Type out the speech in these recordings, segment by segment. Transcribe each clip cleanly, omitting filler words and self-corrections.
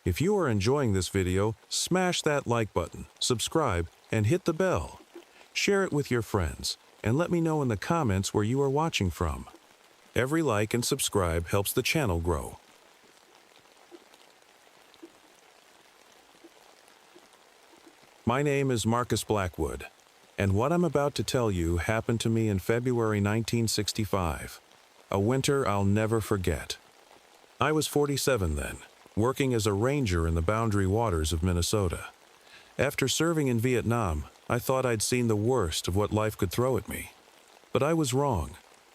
If you are enjoying this video, smash that like button, subscribe, and hit the bell. Share it with your friends, and let me know in the comments where you are watching from. Every like and subscribe helps the channel grow. My name is Marcus Blackwood, and what I'm about to tell you happened to me in February 1965, a winter I'll never forget. I was 47 then, working as a ranger in the boundary waters of Minnesota. After serving in Vietnam, I thought I'd seen the worst of what life could throw at me. But I was wrong,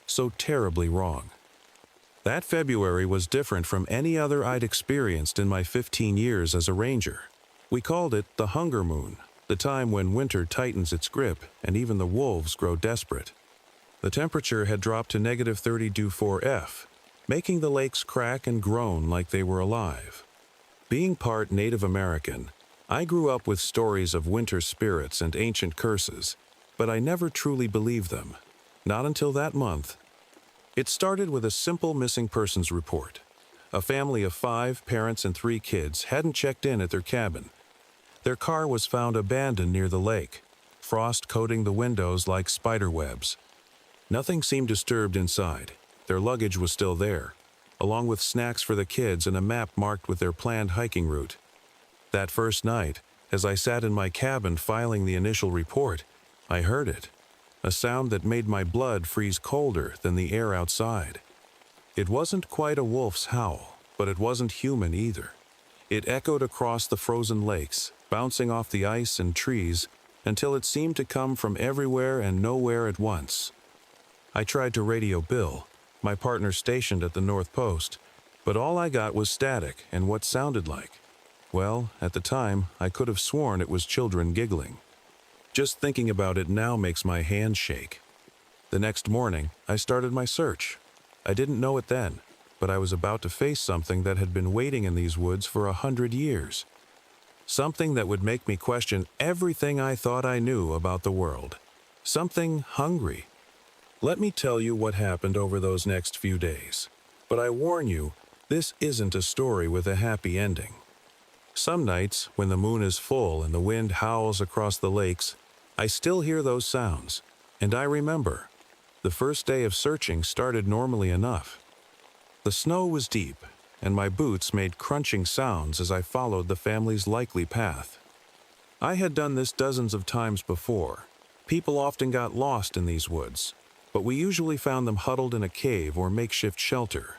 so terribly wrong. That February was different from any other I'd experienced in my 15 years as a ranger. We called it the hunger moon, the time when winter tightens its grip and even the wolves grow desperate. The temperature had dropped to -30°F, making the lakes crack and groan like they were alive. Being part Native American, I grew up with stories of winter spirits and ancient curses, but I never truly believed them, not until that month. It started with a simple missing persons report. A family of 5 parents and 3 kids hadn't checked in at their cabin. Their car was found abandoned near the lake, frost coating the windows like spider webs. Nothing seemed disturbed inside. Their luggage was still there, along with snacks for the kids and a map marked with their planned hiking route. That first night, as I sat in my cabin filing the initial report, I heard it, a sound that made my blood freeze colder than the air outside. It wasn't quite a wolf's howl, but it wasn't human either. It echoed across the frozen lakes, bouncing off the ice and trees until it seemed to come from everywhere and nowhere at once. I tried to radio Bill, my partner stationed at the North Post, but all I got was static and what sounded like. Well, at the time, I could have sworn it was children giggling. Just thinking about it now makes my hands shake. The next morning, I started my search. I didn't know it then, but I was about to face something that had been waiting in these woods for 100 years. Something that would make me question everything I thought I knew about the world. Something hungry. Let me tell you what happened over those next few days. But I warn you, this isn't a story with a happy ending. Some nights, when the moon is full and the wind howls across the lakes, I still hear those sounds. And I remember, the first day of searching started normally enough. The snow was deep, and my boots made crunching sounds as I followed the family's likely path. I had done this dozens of times before. People often got lost in these woods, but we usually found them huddled in a cave or makeshift shelter.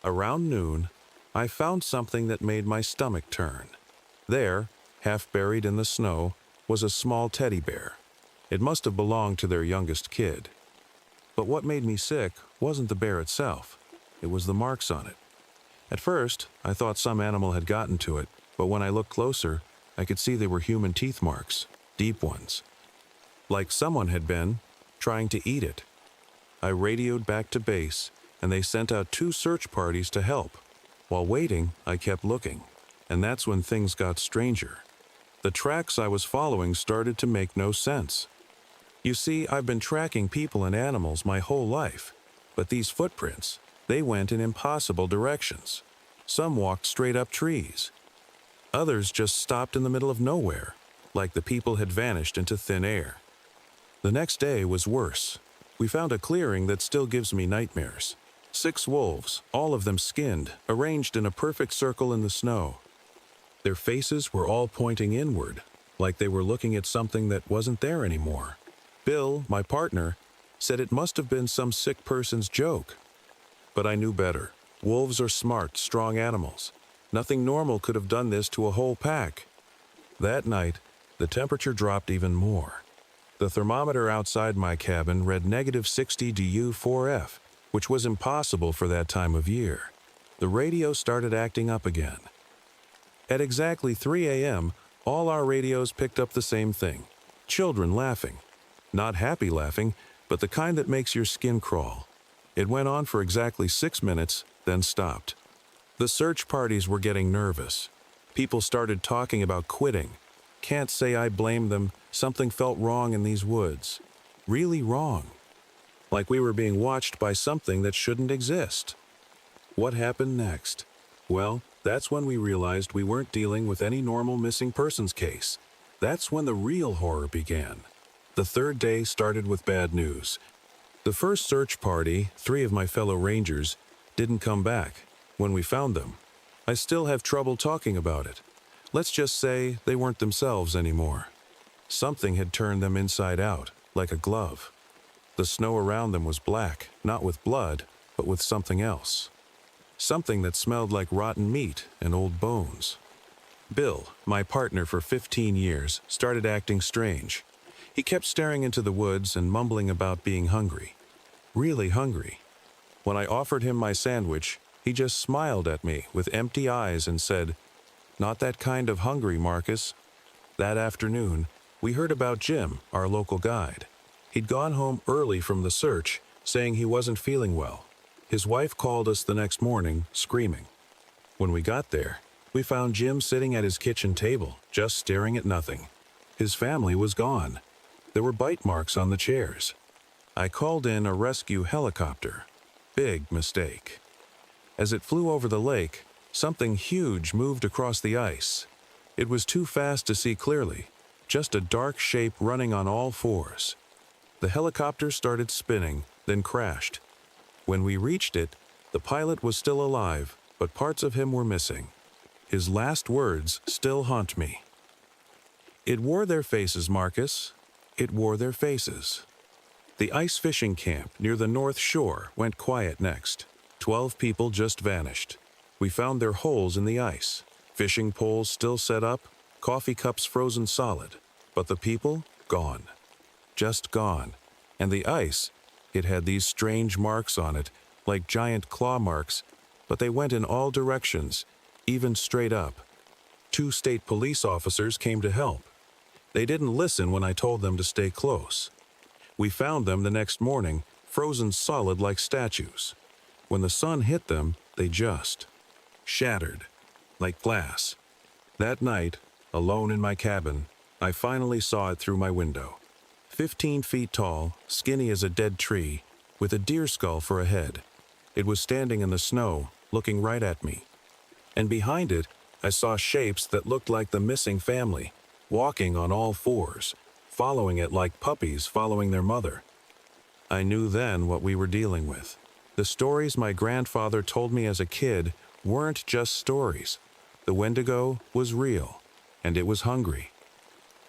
Around noon, I found something that made my stomach turn. There, half buried in the snow, was a small teddy bear. It must have belonged to their youngest kid. But what made me sick wasn't the bear itself. It was the marks on it. At first, I thought some animal had gotten to it, but when I looked closer, I could see they were human teeth marks, deep ones. Like someone had been trying to eat it. I radioed back to base, and they sent out 2 search parties to help. While waiting, I kept looking, and that's when things got stranger. The tracks I was following started to make no sense. You see, I've been tracking people and animals my whole life, but these footprints, they went in impossible directions. Some walked straight up trees. Others just stopped in the middle of nowhere, like the people had vanished into thin air. The next day was worse. We found a clearing that still gives me nightmares. 6 wolves, all of them skinned, arranged in a perfect circle in the snow. Their faces were all pointing inward, like they were looking at something that wasn't there anymore. Bill, my partner, said it must have been some sick person's joke. But I knew better. Wolves are smart, strong animals. Nothing normal could have done this to a whole pack. That night, the temperature dropped even more. The thermometer outside my cabin read -60°4F, which was impossible for that time of year. The radio started acting up again. At exactly 3 a.m., all our radios picked up the same thing. Children laughing. Not happy laughing, but the kind that makes your skin crawl. It went on for exactly 6 minutes, then stopped. The search parties were getting nervous. People started talking about quitting. Can't say I blame them. Something felt wrong in these woods. Really wrong. Like we were being watched by something that shouldn't exist. What happened next? Well, That's when we realized we weren't dealing with any normal missing persons case. That's when the real horror began. The third day started with bad news. The first search party, 3 of my fellow rangers, didn't come back when we found them. I still have trouble talking about it. Let's just say they weren't themselves anymore. Something had turned them inside out, like a glove. The snow around them was black, not with blood, but with something else. Something that smelled like rotten meat and old bones. Bill, my partner for 15 years, started acting strange. He kept staring into the woods and mumbling about being hungry. Really hungry. When I offered him my sandwich, he just smiled at me with empty eyes and said, "Not that kind of hungry, Marcus." That afternoon, we heard about Jim, our local guide. He'd gone home early from the search, saying he wasn't feeling well. His wife called us the next morning, screaming. When we got there, we found Jim sitting at his kitchen table, just staring at nothing. His family was gone. There were bite marks on the chairs. I called in a rescue helicopter. Big mistake. As it flew over the lake, something huge moved across the ice. It was too fast to see clearly, just a dark shape running on all fours. The helicopter started spinning, then crashed. When we reached it, the pilot was still alive, but parts of him were missing. His last words still haunt me. "It wore their faces, Marcus. It wore their faces." The ice fishing camp near the North Shore went quiet next. 12 people just vanished. We found their holes in the ice, fishing poles still set up, coffee cups frozen solid, but the people, gone. Just gone. And the ice, it had these strange marks on it, like giant claw marks, but they went in all directions, even straight up. 2 state police officers came to help. They didn't listen when I told them to stay close. We found them the next morning, frozen solid like statues. When the sun hit them, they just shattered, like glass. That night, alone in my cabin, I finally saw it through my window. 15 feet tall, skinny as a dead tree, with a deer skull for a head. It was standing in the snow, looking right at me. And behind it, I saw shapes that looked like the missing family, walking on all fours, following it like puppies following their mother. I knew then what we were dealing with. The stories my grandfather told me as a kid weren't just stories. The Wendigo was real, and it was hungry.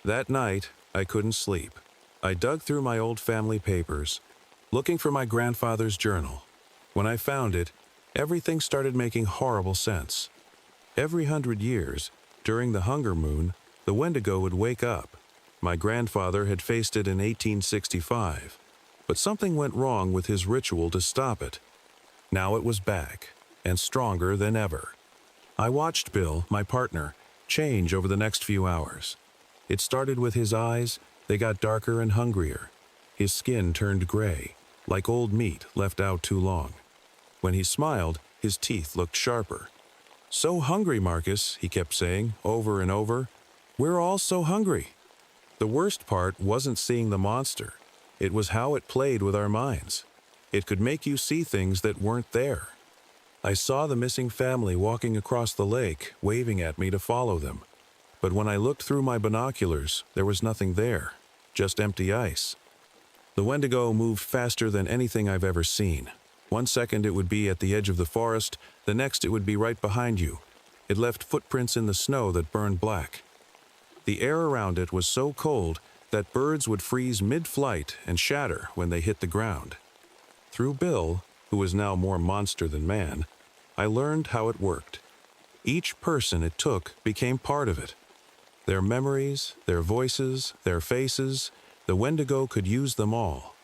That night, I couldn't sleep. I dug through my old family papers, looking for my grandfather's journal. When I found it, everything started making horrible sense. Every 100 years, during the hunger moon, the Wendigo would wake up. My grandfather had faced it in 1865, but something went wrong with his ritual to stop it. Now it was back, and stronger than ever. I watched Bill, my partner, change over the next few hours. It started with his eyes. They got darker and hungrier. His skin turned gray, like old meat left out too long. When he smiled, his teeth looked sharper. "So hungry, Marcus," he kept saying, over and over. "We're all so hungry." The worst part wasn't seeing the monster. It was how it played with our minds. It could make you see things that weren't there. I saw the missing family walking across the lake, waving at me to follow them. But when I looked through my binoculars, there was nothing there, just empty ice. The Wendigo moved faster than anything I've ever seen. One second it would be at the edge of the forest, the next it would be right behind you. It left footprints in the snow that burned black. The air around it was so cold that birds would freeze mid-flight and shatter when they hit the ground. Through Bill, who was now more monster than man, I learned how it worked. Each person it took became part of it. Their memories, their voices, their faces, the Wendigo could use them all.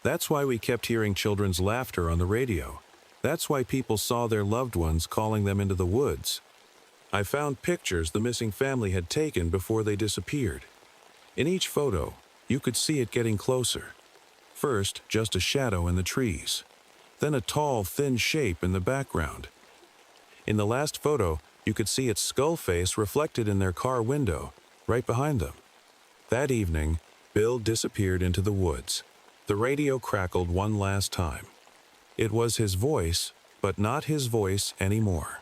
That's why we kept hearing children's laughter on the radio. That's why people saw their loved ones calling them into the woods. I found pictures the missing family had taken before they disappeared. In each photo, you could see it getting closer. First, just a shadow in the trees. Then a tall, thin shape in the background. In the last photo, you could see its skull face reflected in their car window, right behind them. That evening, Bill disappeared into the woods. The radio crackled one last time. It was his voice, but not his voice anymore.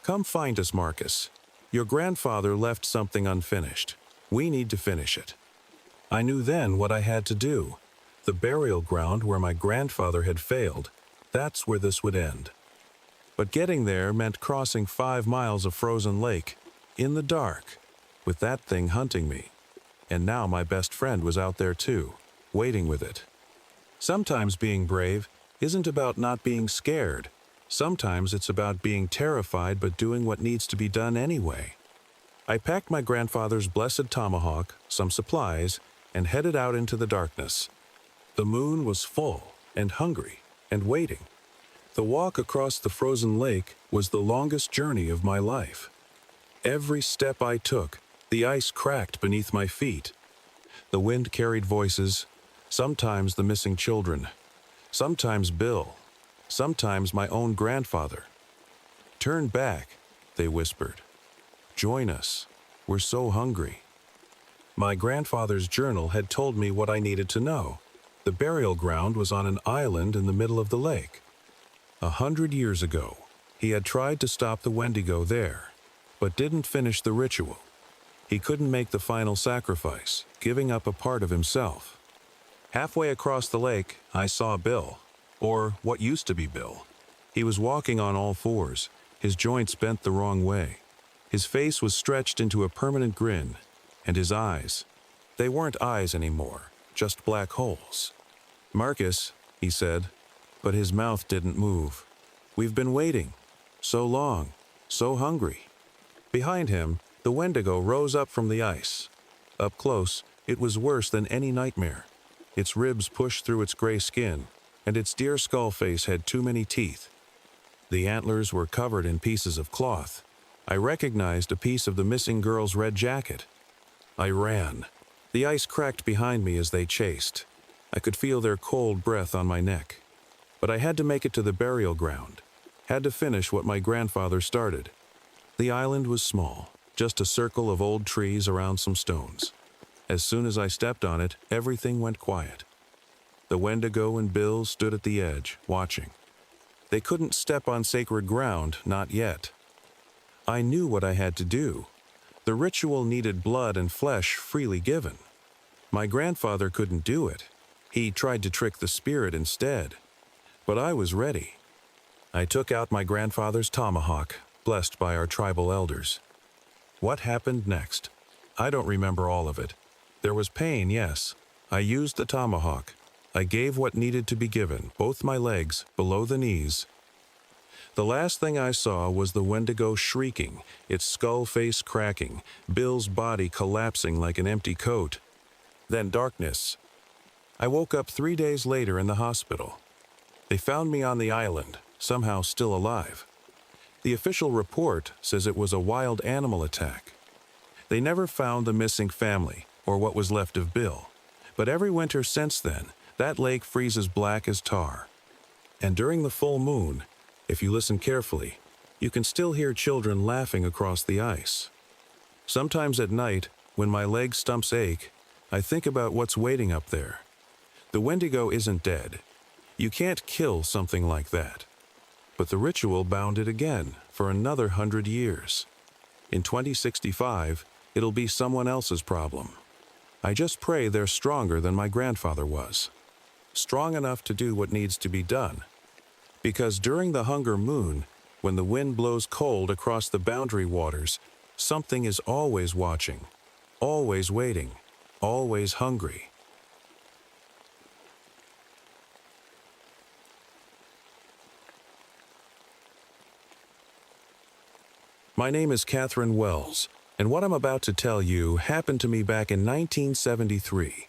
"Come find us, Marcus. Your grandfather left something unfinished. We need to finish it." I knew then what I had to do. The burial ground where my grandfather had failed, that's where this would end. But getting there meant crossing 5 miles of frozen lake, in the dark, with that thing hunting me. And now my best friend was out there too, waiting with it. Sometimes being brave isn't about not being scared. Sometimes it's about being terrified but doing what needs to be done anyway. I packed my grandfather's blessed tomahawk, some supplies, and headed out into the darkness. The moon was full and hungry and waiting. The walk across the frozen lake was the longest journey of my life. Every step I took, the ice cracked beneath my feet. The wind carried voices, sometimes the missing children, sometimes Bill, sometimes my own grandfather. "Turn back," they whispered. "Join us. We're so hungry." My grandfather's journal had told me what I needed to know. The burial ground was on an island in the middle of the lake. 100 years ago, he had tried to stop the Wendigo there, but didn't finish the ritual. He couldn't make the final sacrifice, giving up a part of himself. Halfway across the lake, I saw Bill, or what used to be Bill. He was walking on all fours, his joints bent the wrong way. His face was stretched into a permanent grin, and his eyes, they weren't eyes anymore, just black holes. "Marcus," he said, but his mouth didn't move. "We've been waiting. So long. So hungry." Behind him, the Wendigo rose up from the ice. Up close, it was worse than any nightmare. Its ribs pushed through its gray skin, and its deer skull face had too many teeth. The antlers were covered in pieces of cloth. I recognized a piece of the missing girl's red jacket. I ran. The ice cracked behind me as they chased. I could feel their cold breath on my neck. But I had to make it to the burial ground, had to finish what my grandfather started. The island was small, just a circle of old trees around some stones. As soon as I stepped on it, everything went quiet. The Wendigo and Bill stood at the edge, watching. They couldn't step on sacred ground, not yet. I knew what I had to do. The ritual needed blood and flesh freely given. My grandfather couldn't do it. He tried to trick the spirit instead. But I was ready. I took out my grandfather's tomahawk, blessed by our tribal elders. What happened next? I don't remember all of it. There was pain, yes. I used the tomahawk. I gave what needed to be given, both my legs, below the knees. The last thing I saw was the Wendigo shrieking, its skull face cracking, Bill's body collapsing like an empty coat. Then darkness. I woke up 3 days later in the hospital. They found me on the island, somehow still alive. The official report says it was a wild animal attack. They never found the missing family, or what was left of Bill. But every winter since then, that lake freezes black as tar. And during the full moon, if you listen carefully, you can still hear children laughing across the ice. Sometimes at night, when my leg stumps ache, I think about what's waiting up there. The Wendigo isn't dead. You can't kill something like that. But the ritual bound it again for another 100 years. In 2065, it'll be someone else's problem. I just pray they're stronger than my grandfather was. Strong enough to do what needs to be done. Because during the hunger moon, when the wind blows cold across the boundary waters, something is always watching, always waiting, always hungry. My name is Catherine Wells, and what I'm about to tell you happened to me back in 1973.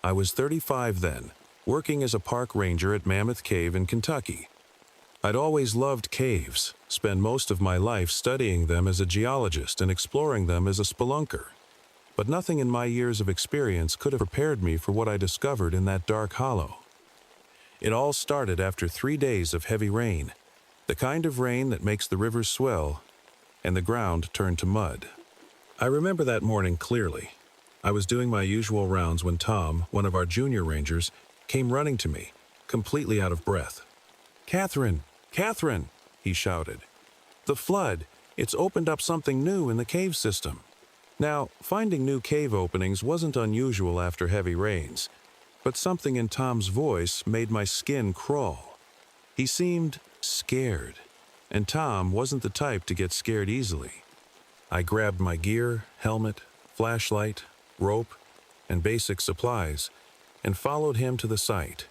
I was 35 then, working as a park ranger at Mammoth Cave in Kentucky. I'd always loved caves, spent most of my life studying them as a geologist and exploring them as a spelunker. But nothing in my years of experience could have prepared me for what I discovered in that dark hollow. It all started after 3 days of heavy rain, the kind of rain that makes the rivers swell and the ground turn to mud. I remember that morning clearly. I was doing my usual rounds when Tom, one of our junior rangers, came running to me, completely out of breath. "Catherine! Catherine!" he shouted. "The flood! It's opened up something new in the cave system. Now, finding new cave openings wasn't unusual after heavy rains, but something in Tom's voice made my skin crawl. He seemed scared, and Tom wasn't the type to get scared easily. I grabbed my gear, helmet, flashlight, rope, and basic supplies, and followed him to the site.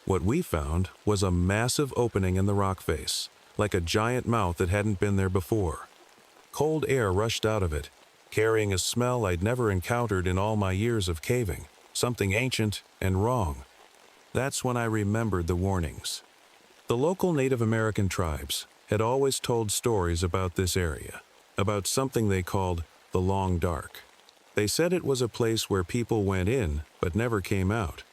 What we found was a massive opening in the rock face, like a giant mouth that hadn't been there before. Cold air rushed out of it, carrying a smell I'd never encountered in all my years of caving, something ancient and wrong. That's when I remembered the warnings. The local Native American tribes had always told stories about this area, about something they called the Long Dark. They said it was a place where people went in but never came out.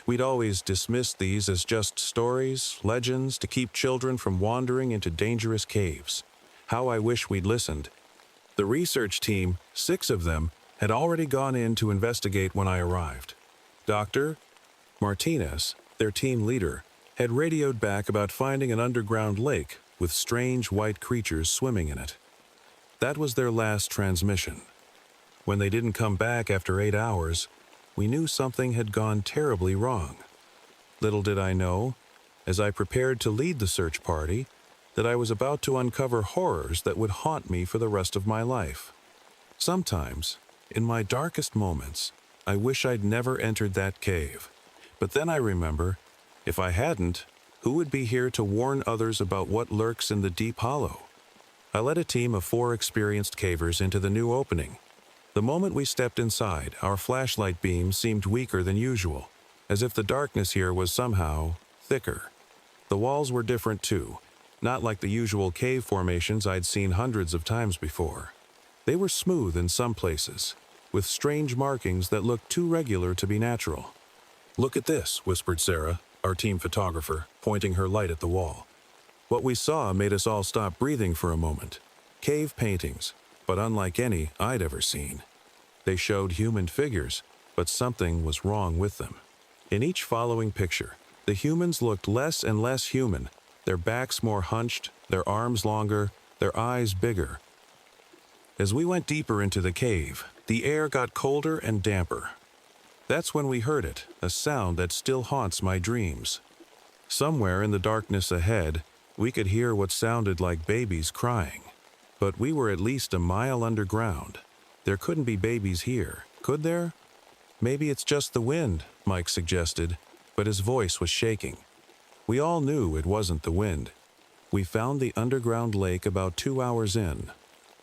We'd always dismissed these as just stories, legends to keep children from wandering into dangerous caves. How I wish we'd listened. The research team, 6 of them, had already gone in to investigate when I arrived. Dr. Martinez, their team leader, had radioed back about finding an underground lake with strange white creatures swimming in it. That was their last transmission. When they didn't come back after 8 hours, we knew something had gone terribly wrong. Little did I know, as I prepared to lead the search party, that I was about to uncover horrors that would haunt me for the rest of my life. Sometimes, in my darkest moments, I wish I'd never entered that cave. But then I remember, if I hadn't, who would be here to warn others about what lurks in the deep hollow? I led a team of 4 experienced cavers into the new opening. The moment we stepped inside, our flashlight beam seemed weaker than usual, as if the darkness here was somehow thicker. The walls were different too, not like the usual cave formations I'd seen hundreds of times before. They were smooth in some places, with strange markings that looked too regular to be natural. "Look at this," whispered Sarah, our team photographer, pointing her light at the wall. What we saw made us all stop breathing for a moment. Cave paintings, but unlike any I'd ever seen. They showed human figures, but something was wrong with them. In each following picture, the humans looked less and less human, their backs more hunched, their arms longer, their eyes bigger. As we went deeper into the cave, the air got colder and damper. That's when we heard it, a sound that still haunts my dreams. Somewhere in the darkness ahead, we could hear what sounded like babies crying. But we were at least a mile underground. There couldn't be babies here, could there? "Maybe it's just the wind," Mike suggested, but his voice was shaking. We all knew it wasn't the wind. We found the underground lake about 2 hours in.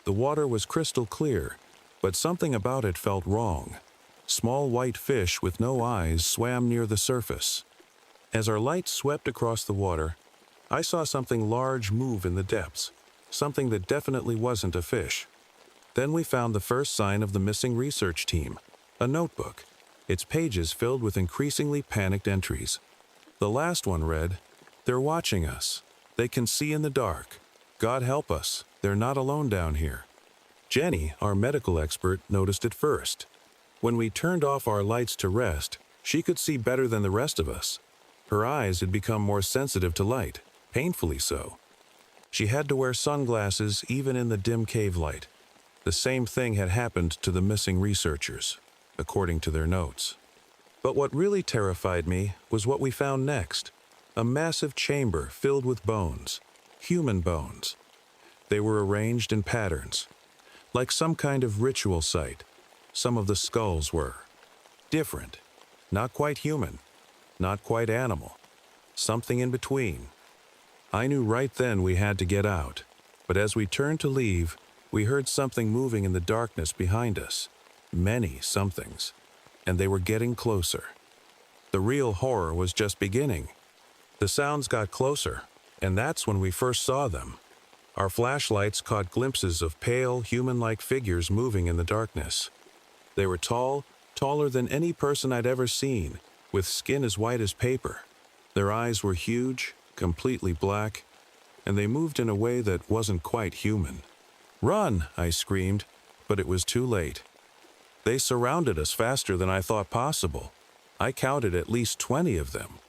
The water was crystal clear, but something about it felt wrong. Small white fish with no eyes swam near the surface. As our light swept across the water, I saw something large move in the depths, something that definitely wasn't a fish. Then we found the first sign of the missing research team, a notebook, its pages filled with increasingly panicked entries. The last one read, "They're watching us. They can see in the dark. God help us, they're not alone down here." Jenny, our medical expert, noticed it first. When we turned off our lights to rest, she could see better than the rest of us. Her eyes had become more sensitive to light, painfully so. She had to wear sunglasses even in the dim cave light. The same thing had happened to the missing researchers, according to their notes. But what really terrified me was what we found next, a massive chamber filled with bones, human bones. They were arranged in patterns, like some kind of ritual site. Some of the skulls were different, not quite human, not quite animal, something in between. I knew right then we had to get out, but as we turned to leave, we heard something moving in the darkness behind us. Many somethings, and they were getting closer. The real horror was just beginning. The sounds got closer, and that's when we first saw them. Our flashlights caught glimpses of pale, human-like figures moving in the darkness. They were tall, taller than any person I'd ever seen, with skin as white as paper. Their eyes were huge, completely black, and they moved in a way that wasn't quite human. "Run!" I screamed, but it was too late. They surrounded us faster than I thought possible. I counted at least 20 of them.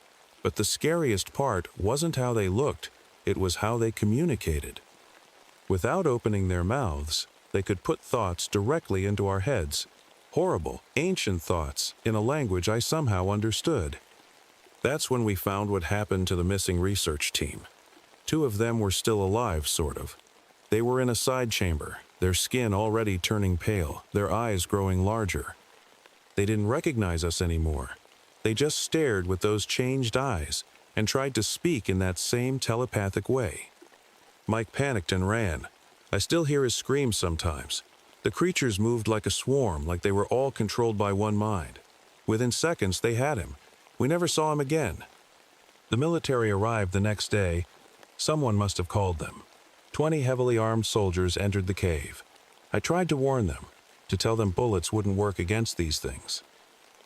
But the scariest part wasn't how they looked, it was how they communicated. Without opening their mouths, they could put thoughts directly into our heads. Horrible, ancient thoughts in a language I somehow understood. That's when we found what happened to the missing research team. Two of them were still alive, sort of. They were in a side chamber, their skin already turning pale, their eyes growing larger. They didn't recognize us anymore. They just stared with those changed eyes and tried to speak in that same telepathic way. Mike panicked and ran. I still hear his screams sometimes. The creatures moved like a swarm, like they were all controlled by one mind. Within seconds, they had him. We never saw him again. The military arrived the next day. Someone must have called them. 20 heavily armed soldiers entered the cave. I tried to warn them, to tell them bullets wouldn't work against these things.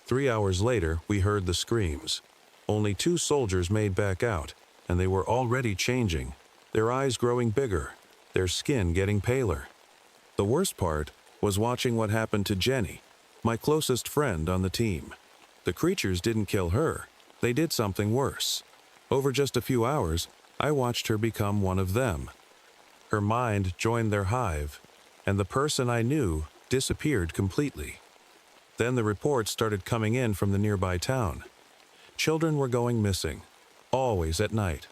3 hours later, we heard the screams. Only 2 soldiers made back out, and they were already changing, their eyes growing bigger, their skin getting paler. The worst part was watching what happened to Jenny, my closest friend on the team. The creatures didn't kill her. They did something worse. Over just a few hours, I watched her become one of them. Her mind joined their hive, and the person I knew disappeared completely. Then the reports started coming in from the nearby town. Children were going missing, always at night,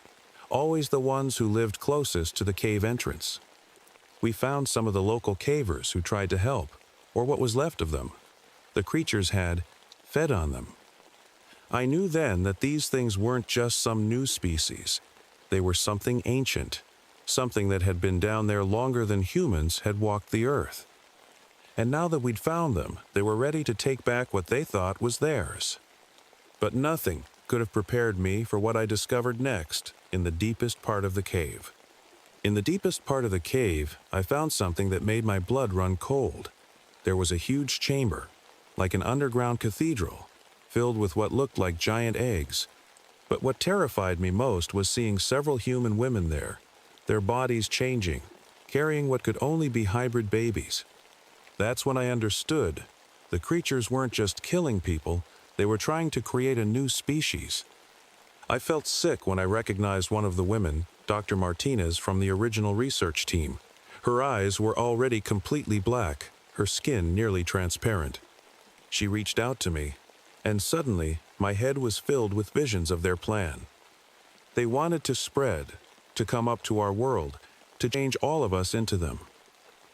always the ones who lived closest to the cave entrance. We found some of the local cavers who tried to help, or what was left of them. The creatures had fed on them. I knew then that these things weren't just some new species. They were something ancient, something that had been down there longer than humans had walked the earth. And now that we'd found them, they were ready to take back what they thought was theirs. But nothing could have prepared me for what I discovered next in the deepest part of the cave. In the deepest part of the cave, I found something that made my blood run cold. There was a huge chamber, like an underground cathedral, filled with what looked like giant eggs. But what terrified me most was seeing several human women there, their bodies changing, carrying what could only be hybrid babies. That's when I understood. The creatures weren't just killing people, they were trying to create a new species. I felt sick when I recognized one of the women, Dr. Martinez from the original research team. Her eyes were already completely black, her skin nearly transparent. She reached out to me, and suddenly my head was filled with visions of their plan. They wanted to spread, to come up to our world, to change all of us into them.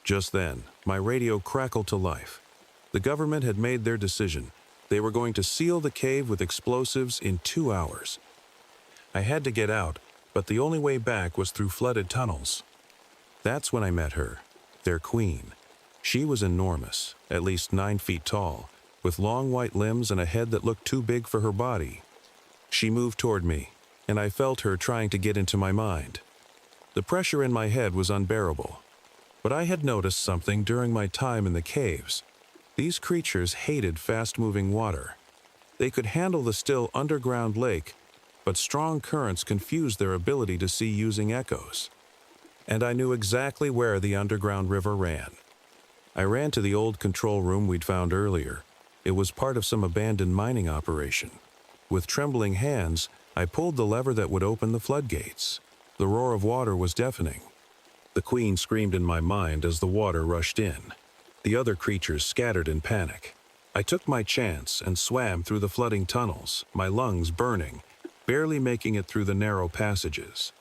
Just then, my radio crackled to life. The government had made their decision. They were going to seal the cave with explosives in 2 hours. I had to get out, but the only way back was through flooded tunnels. That's when I met her, their queen. She was enormous, at least 9 feet tall, with long white limbs and a head that looked too big for her body. She moved toward me, and I felt her trying to get into my mind. The pressure in my head was unbearable. But I had noticed something during my time in the caves. These creatures hated fast-moving water. They could handle the still underground lake, but strong currents confused their ability to see using echoes. And I knew exactly where the underground river ran. I ran to the old control room we'd found earlier. It was part of some abandoned mining operation. With trembling hands, I pulled the lever that would open the floodgates. The roar of water was deafening. The queen screamed in my mind as the water rushed in. The other creatures scattered in panic. I took my chance and swam through the flooding tunnels, my lungs burning, barely making it through the narrow passages.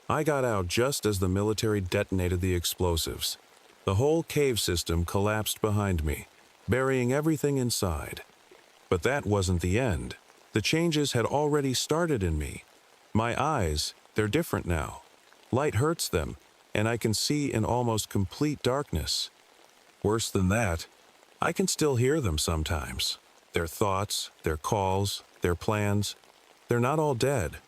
I got out just as the military detonated the explosives. The whole cave system collapsed behind me, burying everything inside. But that wasn't the end. The changes had already started in me. My eyes, they're different now. Light hurts them, and I can see in almost complete darkness. Worse than that, I can still hear them sometimes. Their thoughts, their calls, their plans. They're not all dead.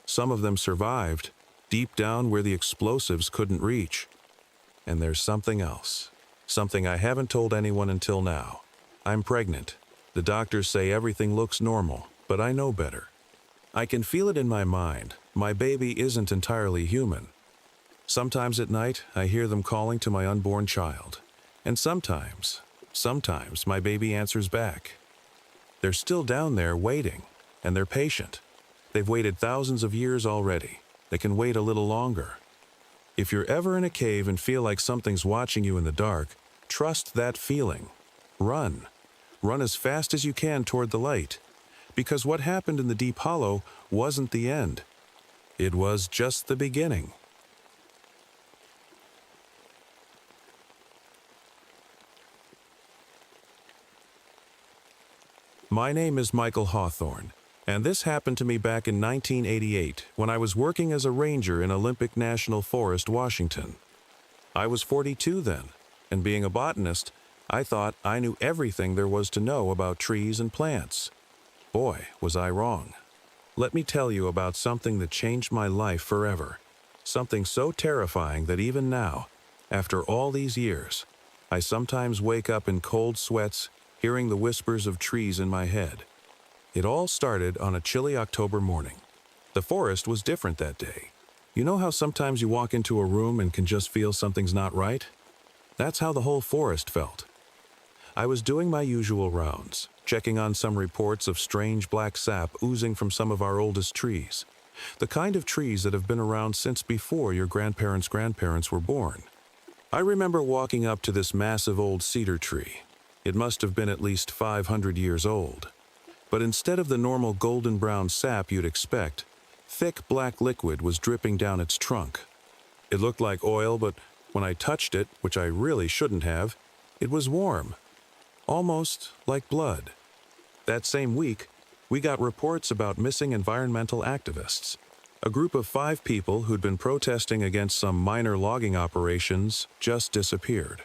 Some of them survived, deep down where the explosives couldn't reach. And there's something else. Something I haven't told anyone until now. I'm pregnant. The doctors say everything looks normal, but I know better. I can feel it in my mind. My baby isn't entirely human. Sometimes at night, I hear them calling to my unborn child. And sometimes my baby answers back. They're still down there waiting, and they're patient. They've waited thousands of years already. They can wait a little longer. If you're ever in a cave and feel like something's watching you in the dark, trust that feeling. Run. Run as fast as you can toward the light. Because what happened in the deep hollow wasn't the end. It was just the beginning. My name is Michael Hawthorne, and this happened to me back in 1988 when I was working as a ranger in Olympic National Forest, Washington. I was 42 then, and being a botanist, I thought I knew everything there was to know about trees and plants. Boy, was I wrong. Let me tell you about something that changed my life forever. Something so terrifying that even now, after all these years, I sometimes wake up in cold sweats, hearing the whispers of trees in my head. It all started on a chilly October morning. The forest was different that day. You know how sometimes you walk into a room and can just feel something's not right? That's how the whole forest felt. I was doing my usual rounds, checking on some reports of strange black sap oozing from some of our oldest trees. The kind of trees that have been around since before your grandparents' were born. I remember walking up to this massive old cedar tree. It must have been at least 500 years old. But instead of the normal golden brown sap you'd expect, thick black liquid was dripping down its trunk. It looked like oil, but when I touched it, which I really shouldn't have, it was warm. Almost like blood. That same week, we got reports about missing environmental activists. A group of 5 people who'd been protesting against some minor logging operations just disappeared.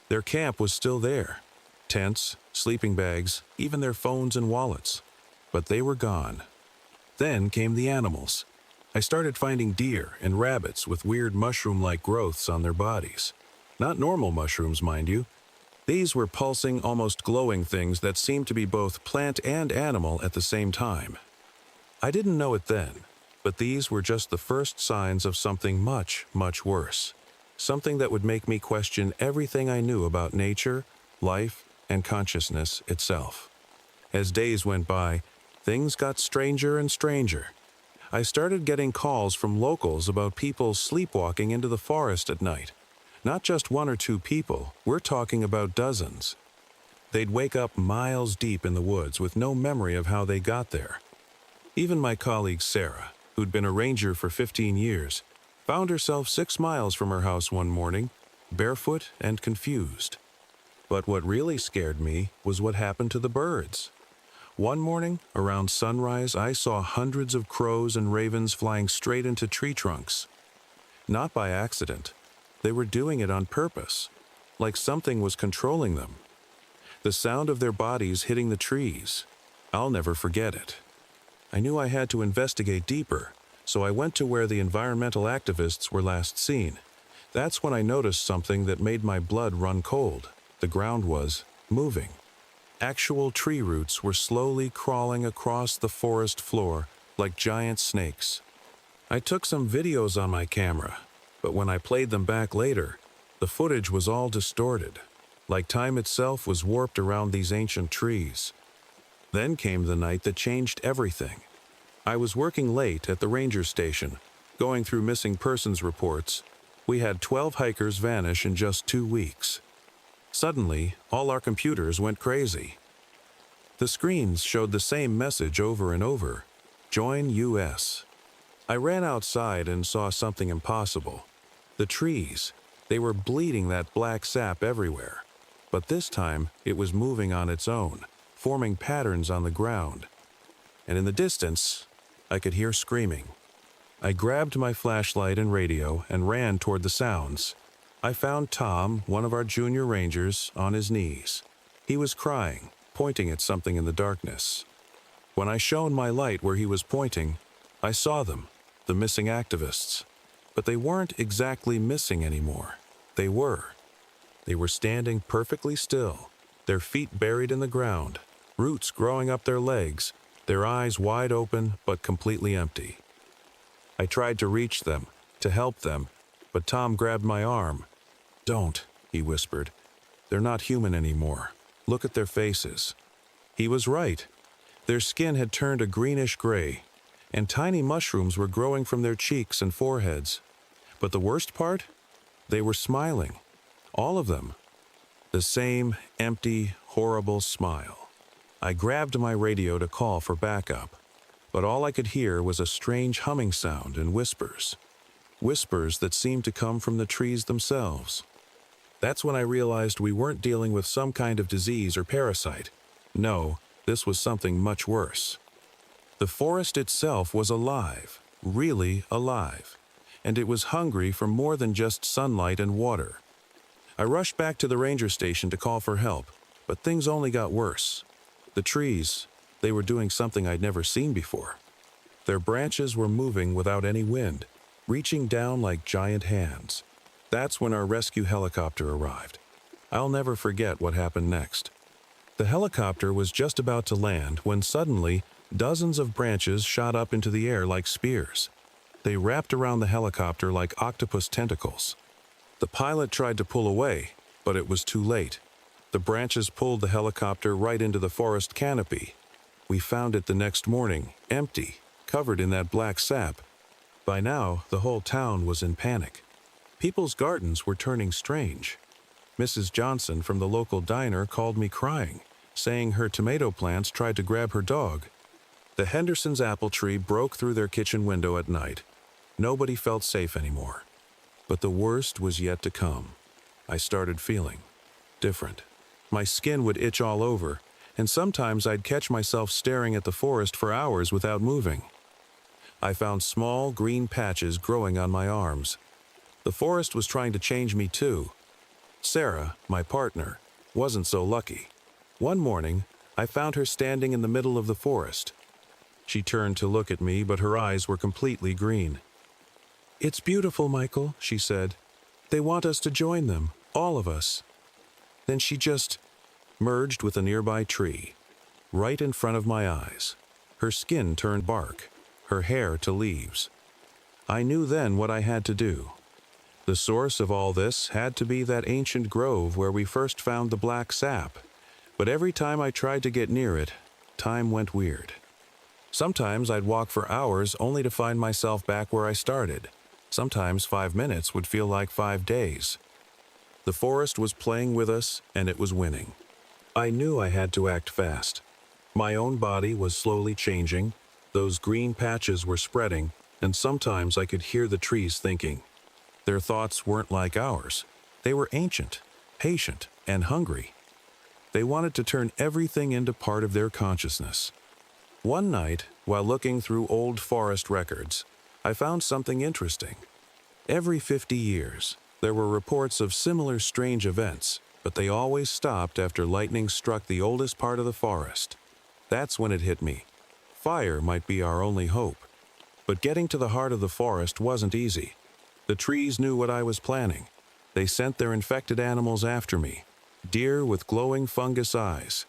Their camp was still there. Tents, sleeping bags, even their phones and wallets. But they were gone. Then came the animals. I started finding deer and rabbits with weird mushroom-like growths on their bodies. Not normal mushrooms, mind you. These were pulsing, almost glowing things that seemed to be both plant and animal at the same time. I didn't know it then, but these were just the first signs of something much, much worse. Something that would make me question everything I knew about nature, life, and consciousness itself. As days went by, things got stranger and stranger. I started getting calls from locals about people sleepwalking into the forest at night. Not just 1 or 2 people, we're talking about dozens. They'd wake up miles deep in the woods with no memory of how they got there. Even my colleague Sarah, who'd been a ranger for 15 years, found herself 6 miles from her house one morning, barefoot and confused. But what really scared me was what happened to the birds. One morning, around sunrise, I saw hundreds of crows and ravens flying straight into tree trunks. Not by accident. They were doing it on purpose, like something was controlling them. The sound of their bodies hitting the trees. I'll never forget it. I knew I had to investigate deeper, so I went to where the environmental activists were last seen. That's when I noticed something that made my blood run cold. The ground was moving. Actual tree roots were slowly crawling across the forest floor like giant snakes. I took some videos on my camera, but when I played them back later, the footage was all distorted, like time itself was warped around these ancient trees. Then came the night that changed everything. I was working late at the ranger station, going through missing persons reports. We had 12 hikers vanish in just 2 weeks. Suddenly, all our computers went crazy. The screens showed the same message over and over: Join US. I ran outside and saw something impossible. The trees, they were bleeding that black sap everywhere. But this time, it was moving on its own, forming patterns on the ground. And in the distance, I could hear screaming. I grabbed my flashlight and radio and ran toward the sounds. I found Tom, one of our junior rangers, on his knees. He was crying, pointing at something in the darkness. When I shone my light where he was pointing, I saw them, the missing activists. But they weren't exactly missing anymore. They were. They were standing perfectly still, their feet buried in the ground, roots growing up their legs, their eyes wide open but completely empty. I tried to reach them, to help them, but Tom grabbed my arm. "Don't," he whispered. "They're not human anymore. Look at their faces." He was right. Their skin had turned a greenish gray, and tiny mushrooms were growing from their cheeks and foreheads. But the worst part? They were smiling. All of them. The same empty, horrible smile. I grabbed my radio to call for backup, but all I could hear was a strange humming sound and whispers. Whispers that seemed to come from the trees themselves. That's when I realized we weren't dealing with some kind of disease or parasite. No, this was something much worse. The forest itself was alive, really alive, and it was hungry for more than just sunlight and water. I rushed back to the ranger station to call for help, but things only got worse. The trees, they were doing something I'd never seen before. Their branches were moving without any wind, reaching down like giant hands. That's when our rescue helicopter arrived. I'll never forget what happened next. The helicopter was just about to land when suddenly dozens of branches shot up into the air like spears. They wrapped around the helicopter like octopus tentacles. The pilot tried to pull away, but it was too late. The branches pulled the helicopter right into the forest canopy. We found it the next morning, empty, covered in that black sap. By now, the whole town was in panic. People's gardens were turning strange. Mrs. Johnson from the local diner called me crying, saying her tomato plants tried to grab her dog. The Hendersons' apple tree broke through their kitchen window at night. Nobody felt safe anymore. But the worst was yet to come. I started feeling different. My skin would itch all over, and sometimes I'd catch myself staring at the forest for hours without moving. I found small green patches growing on my arms. The forest was trying to change me too. Sarah, my partner, wasn't so lucky. One morning, I found her standing in the middle of the forest. She turned to look at me, but her eyes were completely green. "It's beautiful, Michael," she said. "They want us to join them, all of us." Then she just merged with a nearby tree, right in front of my eyes. Her skin turned bark, her hair to leaves. I knew then what I had to do. The source of all this had to be that ancient grove where we first found the black sap. But every time I tried to get near it, time went weird. Sometimes I'd walk for hours only to find myself back where I started. Sometimes 5 minutes would feel like 5 days. The forest was playing with us, and it was winning. I knew I had to act fast. My own body was slowly changing, those green patches were spreading, and sometimes I could hear the trees thinking. Their thoughts weren't like ours. They were ancient, patient, and hungry. They wanted to turn everything into part of their consciousness. One night, while looking through old forest records, I found something interesting. Every 50 years, there were reports of similar strange events, but they always stopped after lightning struck the oldest part of the forest. That's when it hit me. Fire might be our only hope. But getting to the heart of the forest wasn't easy. The trees knew what I was planning. They sent their infected animals after me. Deer with glowing fungus eyes.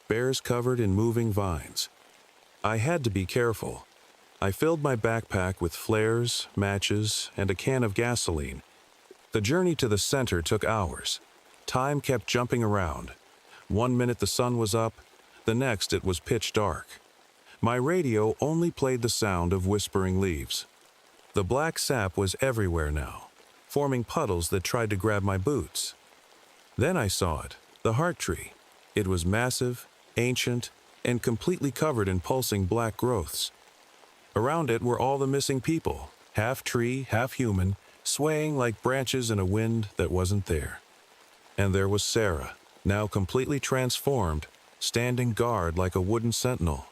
Bears covered in moving vines. I had to be careful. I filled my backpack with flares, matches, and a can of gasoline. The journey to the center took hours. Time kept jumping around. 1 minute the sun was up, the next it was pitch dark. My radio only played the sound of whispering leaves. The black sap was everywhere now, forming puddles that tried to grab my boots. Then I saw it, the heart tree. It was massive, ancient, and completely covered in pulsing black growths. Around it were all the missing people, half tree, half human, swaying like branches in a wind that wasn't there. And there was Sarah, now completely transformed, standing guard like a wooden sentinel.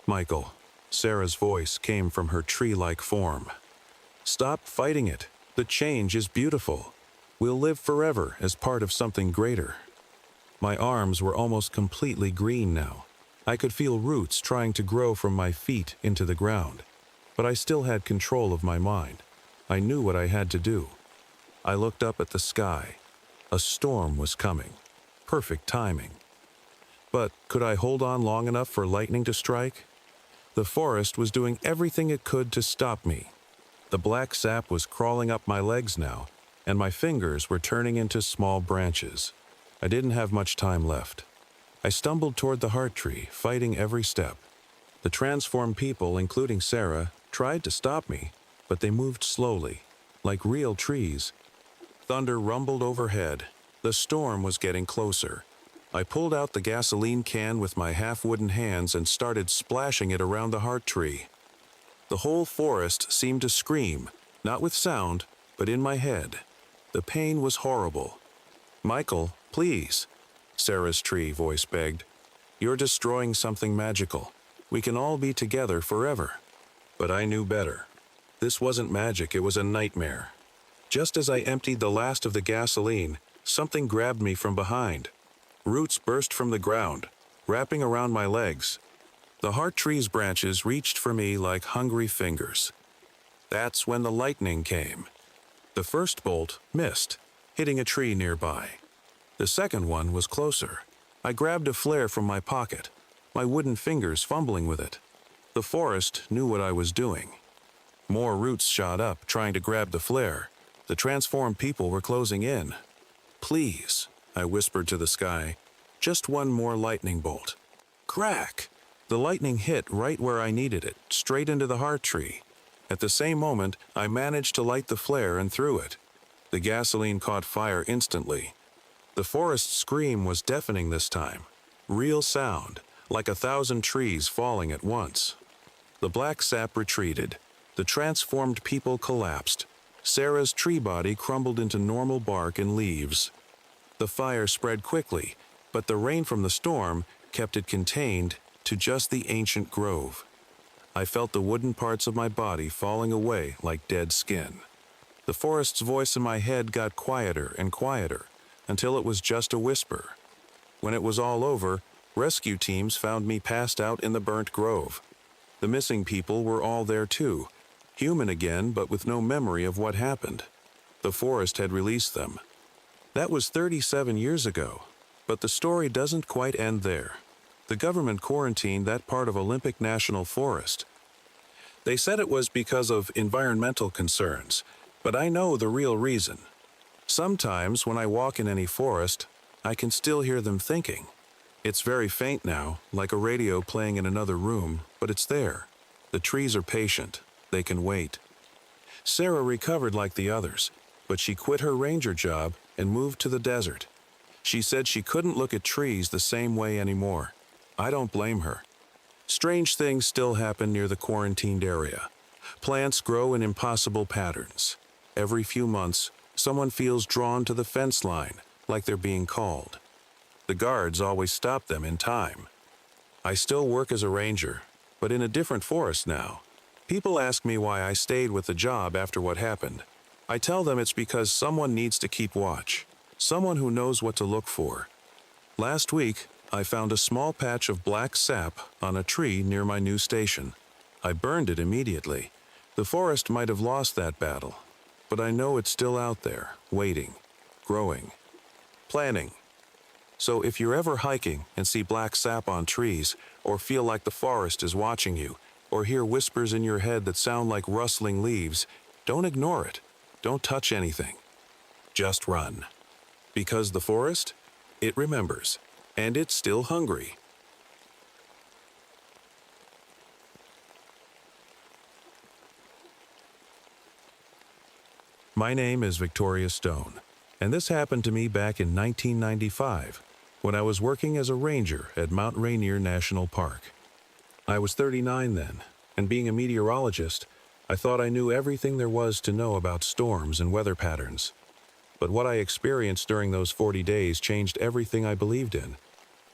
"Michael," Sarah's voice came from her tree-like form. "Stop fighting it. The change is beautiful. We'll live forever as part of something greater." My arms were almost completely green now. I could feel roots trying to grow from my feet into the ground. But I still had control of my mind. I knew what I had to do. I looked up at the sky. A storm was coming. Perfect timing. But could I hold on long enough for lightning to strike? The forest was doing everything it could to stop me. The black sap was crawling up my legs now, and my fingers were turning into small branches. I didn't have much time left. I stumbled toward the heart tree, fighting every step. The transformed people, including Sarah, tried to stop me, but they moved slowly. like real trees. Thunder rumbled overhead. The storm was getting closer. I pulled out the gasoline can with my half-wooden hands and started splashing it around the heart tree. The whole forest seemed to scream, not with sound, but in my head. The pain was horrible. "Michael, please," Sarah's tree voice begged. "You're destroying something magical. We can all be together forever." But I knew better. This wasn't magic, it was a nightmare. Just as I emptied the last of the gasoline, something grabbed me from behind. Roots burst from the ground, wrapping around my legs. The heart tree's branches reached for me like hungry fingers. That's when the lightning came. The first bolt missed, hitting a tree nearby. The second one was closer. I grabbed a flare from my pocket, my wooden fingers fumbling with it. The forest knew what I was doing. More roots shot up, trying to grab the flare. The transformed people were closing in. "Please," I whispered to the sky, "just one more lightning bolt." Crack! The lightning hit right where I needed it, straight into the heart tree. At the same moment, I managed to light the flare and threw it. The gasoline caught fire instantly. The forest scream was deafening this time. Real sound, like 1,000 trees falling at once. The black sap retreated. The transformed people collapsed. Sarah's tree body crumbled into normal bark and leaves. The fire spread quickly, but the rain from the storm kept it contained to just the ancient grove. I felt the wooden parts of my body falling away like dead skin. The forest's voice in my head got quieter and quieter until it was just a whisper. When it was all over, rescue teams found me passed out in the burnt grove. The missing people were all there too, human again but with no memory of what happened. The forest had released them. That was 37 years ago, but the story doesn't quite end there. The government quarantined that part of Olympic National Forest. They said it was because of environmental concerns, but I know the real reason. Sometimes when I walk in any forest, I can still hear them thinking. It's very faint now, like a radio playing in another room, but it's there. The trees are patient. They can wait. Sarah recovered like the others, but she quit her ranger job and moved to the desert. She said she couldn't look at trees the same way anymore. I don't blame her. Strange things still happen near the quarantined area. Plants grow in impossible patterns. Every few months, someone feels drawn to the fence line, like they're being called. The guards always stop them in time. I still work as a ranger, but in a different forest now. People ask me why I stayed with the job after what happened. I tell them it's because someone needs to keep watch, someone who knows what to look for. Last week, I found a small patch of black sap on a tree near my new station. I burned it immediately. The forest might have lost that battle, but I know it's still out there, waiting, growing, planning. So if you're ever hiking and see black sap on trees, or feel like the forest is watching you, or hear whispers in your head that sound like rustling leaves, don't ignore it. Don't touch anything. Just run. Because the forest, it remembers, and it's still hungry. My name is Victoria Stone, and this happened to me back in 1995, when I was working as a ranger at Mount Rainier National Park. I was 39 then, and being a meteorologist, I thought I knew everything there was to know about storms and weather patterns. But what I experienced during those 40 days changed everything I believed in.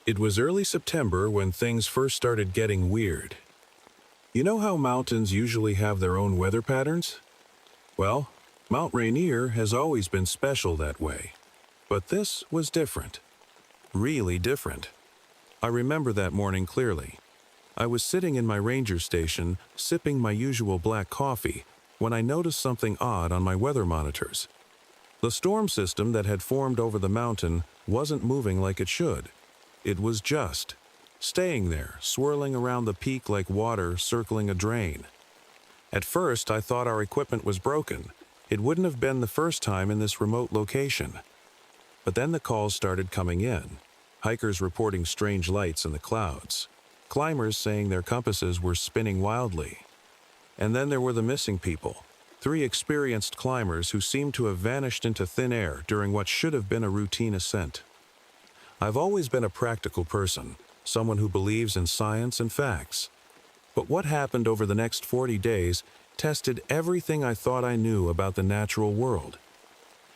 It was early September when things first started getting weird. You know how mountains usually have their own weather patterns? Well, Mount Rainier has always been special that way. But this was different. Really different. I remember that morning clearly. I was sitting in my ranger station, sipping my usual black coffee, when I noticed something odd on my weather monitors. The storm system that had formed over the mountain wasn't moving like it should. It was just staying there, swirling around the peak like water circling a drain. At first, I thought our equipment was broken. It wouldn't have been the first time in this remote location. But then the calls started coming in. Hikers reporting strange lights in the clouds. Climbers saying their compasses were spinning wildly. And then there were the missing people. Three experienced climbers who seemed to have vanished into thin air during what should have been a routine ascent. I've always been a practical person, someone who believes in science and facts. But what happened over the next 40 days tested everything I thought I knew about the natural world.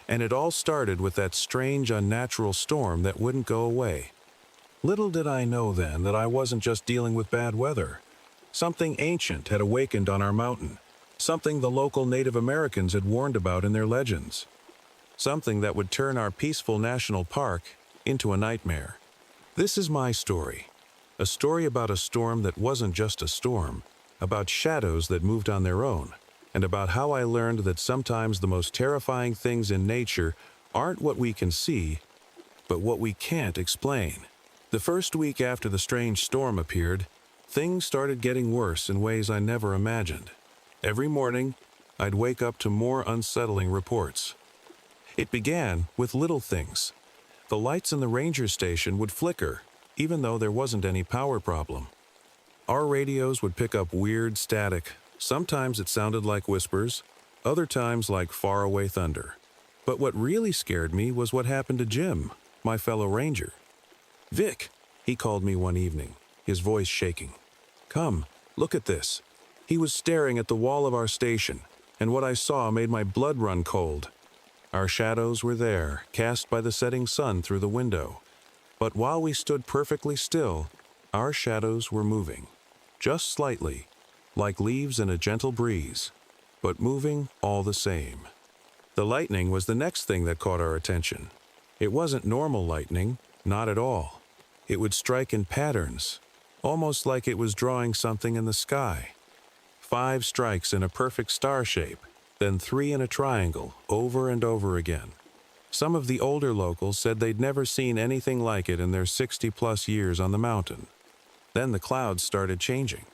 And it all started with that strange, unnatural storm that wouldn't go away. Little did I know then that I wasn't just dealing with bad weather. Something ancient had awakened on our mountain, something the local Native Americans had warned about in their legends, something that would turn our peaceful national park into a nightmare. This is my story, a story about a storm that wasn't just a storm, about shadows that moved on their own, and about how I learned that sometimes the most terrifying things in nature aren't what we can see, but what we can't explain. The first week after the strange storm appeared, things started getting worse in ways I never imagined. Every morning, I'd wake up to more unsettling reports. It began with little things. The lights in the ranger station would flicker, even though there wasn't any power problem. Our radios would pick up weird static. Sometimes it sounded like whispers, other times like faraway thunder. But what really scared me was what happened to Jim, my fellow ranger. "Vic," he called me one evening, his voice shaking. "Come, look at this." He was staring at the wall of our station, and what I saw made my blood run cold. Our shadows were there, cast by the setting sun through the window. But while we stood perfectly still, our shadows were moving, just slightly, like leaves in a gentle breeze, but moving all the same. The lightning was the next thing that caught our attention. It wasn't normal lightning, not at all. It would strike in patterns, almost like it was drawing something in the sky. 5 strikes in a perfect star shape, then 3 in a triangle, over and over again. Some of the older locals said they'd never seen anything like it in their 60-plus years on the mountain. Then the clouds started changing.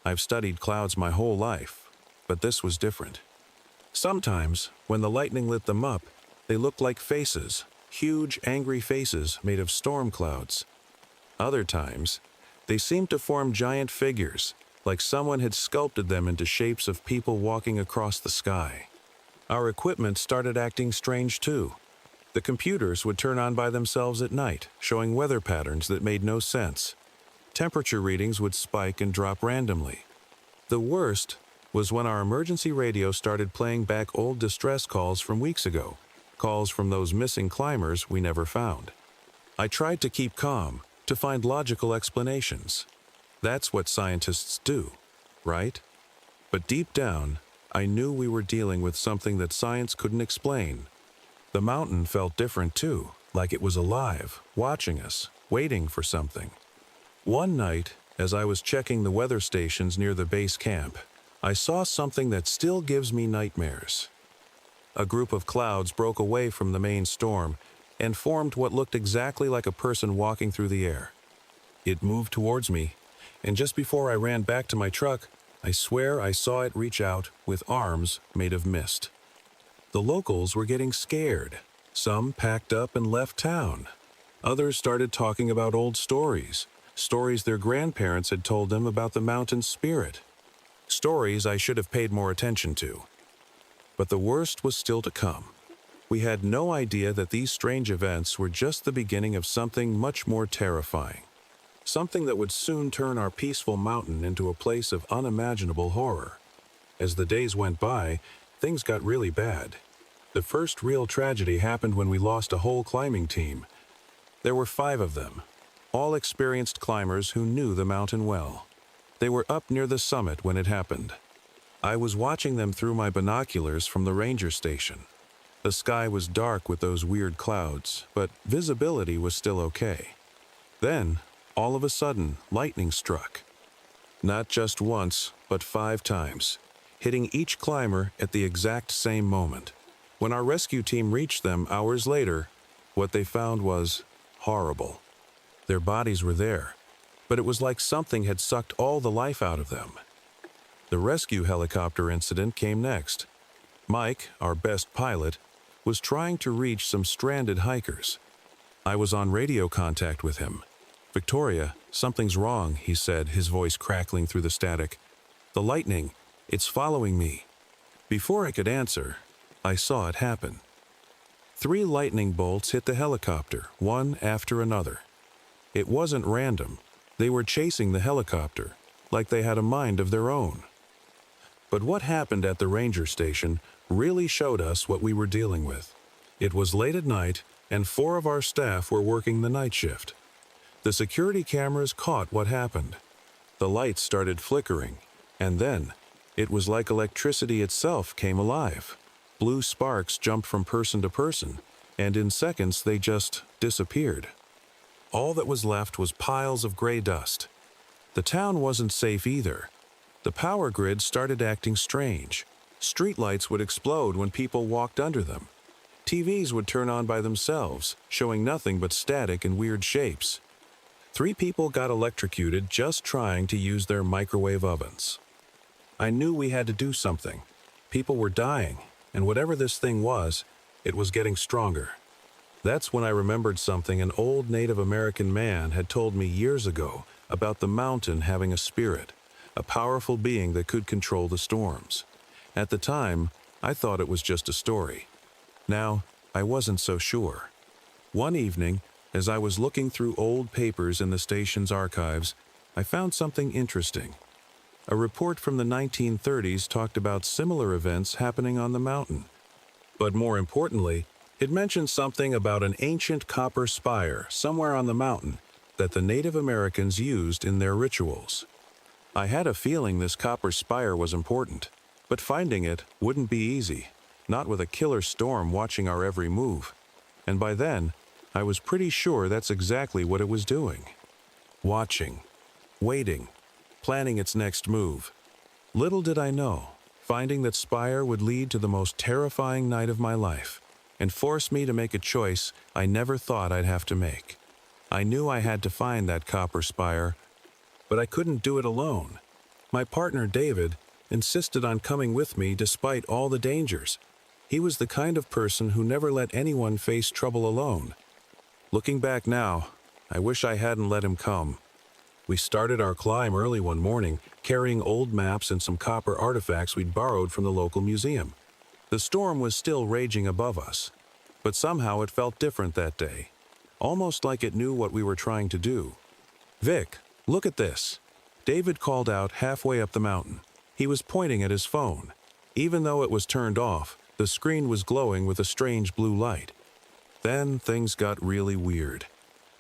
I've studied clouds my whole life, but this was different. Sometimes, when the lightning lit them up, they looked like faces, huge, angry faces made of storm clouds. Other times, they seemed to form giant figures, like someone had sculpted them into shapes of people walking across the sky. Our equipment started acting strange too. The computers would turn on by themselves at night, showing weather patterns that made no sense. Temperature readings would spike and drop randomly. The worst was when our emergency radio started playing back old distress calls from weeks ago, calls from those missing climbers we never found. I tried to keep calm, to find logical explanations. That's what scientists do, right? But deep down, I knew we were dealing with something that science couldn't explain. The mountain felt different too, like it was alive, watching us, waiting for something. One night, as I was checking the weather stations near the base camp, I saw something that still gives me nightmares. A group of clouds broke away from the main storm and formed what looked exactly like a person walking through the air. It moved towards me, and just before I ran back to my truck, I swear I saw it reach out with arms made of mist. The locals were getting scared. Some packed up and left town. Others started talking about old stories, stories their grandparents had told them about the mountain spirit. Stories I should have paid more attention to. But the worst was still to come. We had no idea that these strange events were just the beginning of something much more terrifying. Something that would soon turn our peaceful mountain into a place of unimaginable horror. As the days went by, things got really bad. The first real tragedy happened when we lost a whole climbing team. There were 5 of them, all experienced climbers who knew the mountain well. They were up near the summit when it happened. I was watching them through my binoculars from the ranger station. The sky was dark with those weird clouds, but visibility was still okay. Then, all of a sudden, lightning struck. Not just once, but 5 times, hitting each climber at the exact same moment. When our rescue team reached them hours later, what they found was horrible. Their bodies were there, but it was like something had sucked all the life out of them. The rescue helicopter incident came next. Mike, our best pilot, was trying to reach some stranded hikers. I was on radio contact with him. "Victoria, something's wrong," he said, his voice crackling through the static. "The lightning, it's following me." Before I could answer, I saw it happen. 3 lightning bolts hit the helicopter, one after another. It wasn't random. They were chasing the helicopter, like they had a mind of their own. But what happened at the ranger station really showed us what we were dealing with. It was late at night, and 4 of our staff were working the night shift. The security cameras caught what happened. The lights started flickering, and then it was like electricity itself came alive. Blue sparks jumped from person to person, and in seconds they just disappeared. All that was left was piles of gray dust. The town wasn't safe either. The power grid started acting strange. Streetlights would explode when people walked under them. TVs would turn on by themselves, showing nothing but static and weird shapes. 3 people got electrocuted just trying to use their microwave ovens. I knew we had to do something. People were dying, and whatever this thing was, it was getting stronger. That's when I remembered something an old Native American man had told me years ago about the mountain having a spirit, a powerful being that could control the storms. At the time, I thought it was just a story. Now, I wasn't so sure. One evening, as I was looking through old papers in the station's archives, I found something interesting. A report from the 1930s talked about similar events happening on the mountain. But more importantly, it mentioned something about an ancient copper spire somewhere on the mountain that the Native Americans used in their rituals. I had a feeling this copper spire was important, but finding it wouldn't be easy, not with a killer storm watching our every move. And by then, I was pretty sure that's exactly what it was doing. Watching, waiting, planning its next move. Little did I know, finding that spire would lead to the most terrifying night of my life, and force me to make a choice I never thought I'd have to make. I knew I had to find that copper spire, but I couldn't do it alone. My partner, David, insisted on coming with me despite all the dangers. He was the kind of person who never let anyone face trouble alone. Looking back now, I wish I hadn't let him come. We started our climb early one morning, carrying old maps and some copper artifacts we'd borrowed from the local museum. The storm was still raging above us, but somehow it felt different that day, almost like it knew what we were trying to do. "Vic, look at this," David called out halfway up the mountain. He was pointing at his phone. Even though it was turned off, the screen was glowing with a strange blue light. Then things got really weird.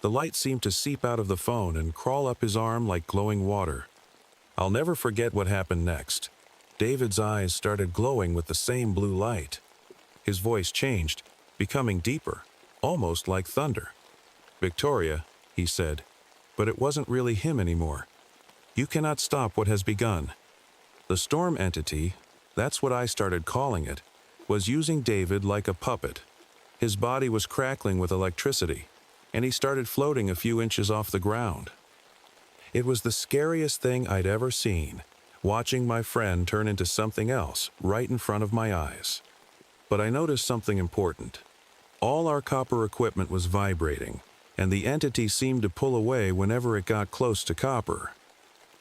The light seemed to seep out of the phone and crawl up his arm like glowing water. I'll never forget what happened next. David's eyes started glowing with the same blue light. His voice changed, becoming deeper, almost like thunder. "Victoria," he said, but it wasn't really him anymore. "You cannot stop what has begun." The storm entity, that's what I started calling it, was using David like a puppet. His body was crackling with electricity, and he started floating a few inches off the ground. It was the scariest thing I'd ever seen, watching my friend turn into something else right in front of my eyes. But I noticed something important. All our copper equipment was vibrating, and the entity seemed to pull away whenever it got close to copper.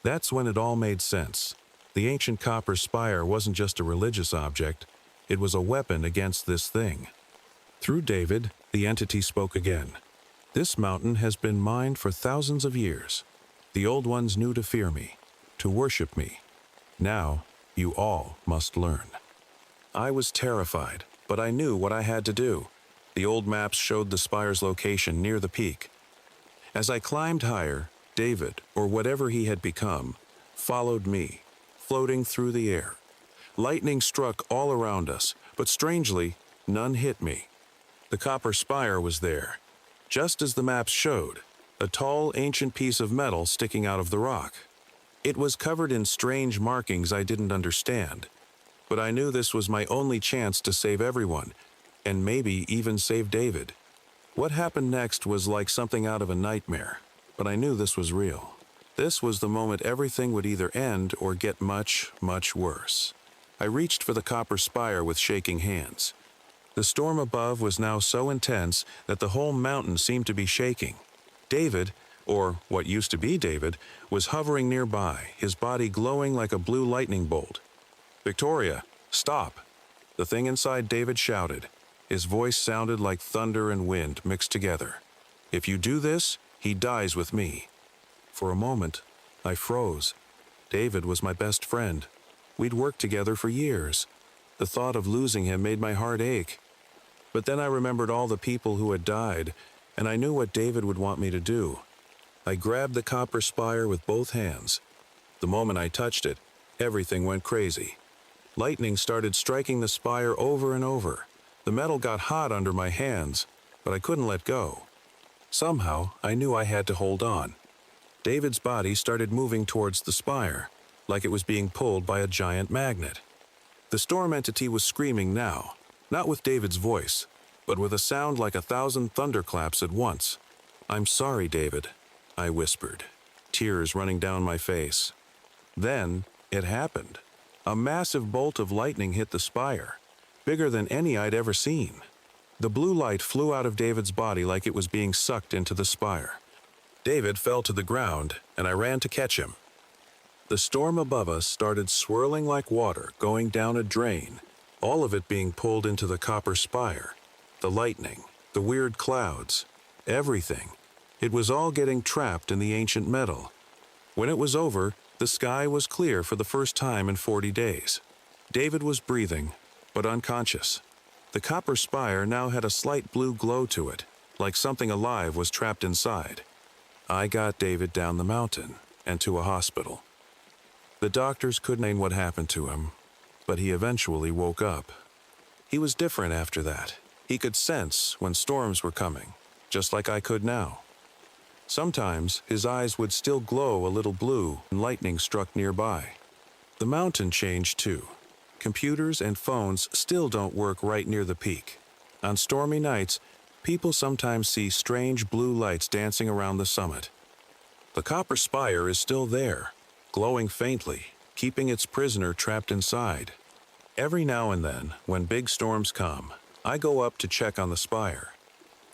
That's when it all made sense. The ancient copper spire wasn't just a religious object, it was a weapon against this thing. Through David, the entity spoke again. "This mountain has been mine for thousands of years. The old ones knew to fear me, to worship me. Now, you all must learn." I was terrified, but I knew what I had to do. The old maps showed the spire's location near the peak. As I climbed higher, David, or whatever he had become, followed me, floating through the air. Lightning struck all around us, but strangely, none hit me. The copper spire was there, just as the maps showed, a tall, ancient piece of metal sticking out of the rock. It was covered in strange markings I didn't understand, but I knew this was my only chance to save everyone, and maybe even save David. What happened next was like something out of a nightmare, but I knew this was real. This was the moment everything would either end or get much, much worse. I reached for the copper spire with shaking hands. The storm above was now so intense that the whole mountain seemed to be shaking. David, or what used to be David, was hovering nearby, his body glowing like a blue lightning bolt. "Victoria," "Stop!" The thing inside David shouted. His voice sounded like thunder and wind mixed together. "If you do this, he dies with me." For a moment, I froze. David was my best friend. We'd worked together for years. The thought of losing him made my heart ache. But then I remembered all the people who had died, and I knew what David would want me to do. I grabbed the copper spire with both hands. The moment I touched it, everything went crazy. Lightning started striking the spire over and over. The metal got hot under my hands, but I couldn't let go. Somehow, I knew I had to hold on. David's body started moving towards the spire, like it was being pulled by a giant magnet. The storm entity was screaming now, not with David's voice, but with a sound like 1,000 thunderclaps at once. "I'm sorry, David," I whispered, tears running down my face. Then, it happened. A massive bolt of lightning hit the spire, bigger than any I'd ever seen. The blue light flew out of David's body like it was being sucked into the spire. David fell to the ground, and I ran to catch him. The storm above us started swirling like water going down a drain, all of it being pulled into the copper spire. The lightning, the weird clouds, everything. It was all getting trapped in the ancient metal. When it was over, the sky was clear for the first time in 40 days. David was breathing, but unconscious. The copper spire now had a slight blue glow to it, like something alive was trapped inside. I got David down the mountain and to a hospital. The doctors couldn't explain what happened to him, but he eventually woke up. He was different after that. He could sense when storms were coming, just like I could now. Sometimes his eyes would still glow a little blue when lightning struck nearby. The mountain changed too. Computers and phones still don't work right near the peak. On stormy nights, people sometimes see strange blue lights dancing around the summit. The copper spire is still there, glowing faintly, keeping its prisoner trapped inside. Every now and then, when big storms come, I go up to check on the spire.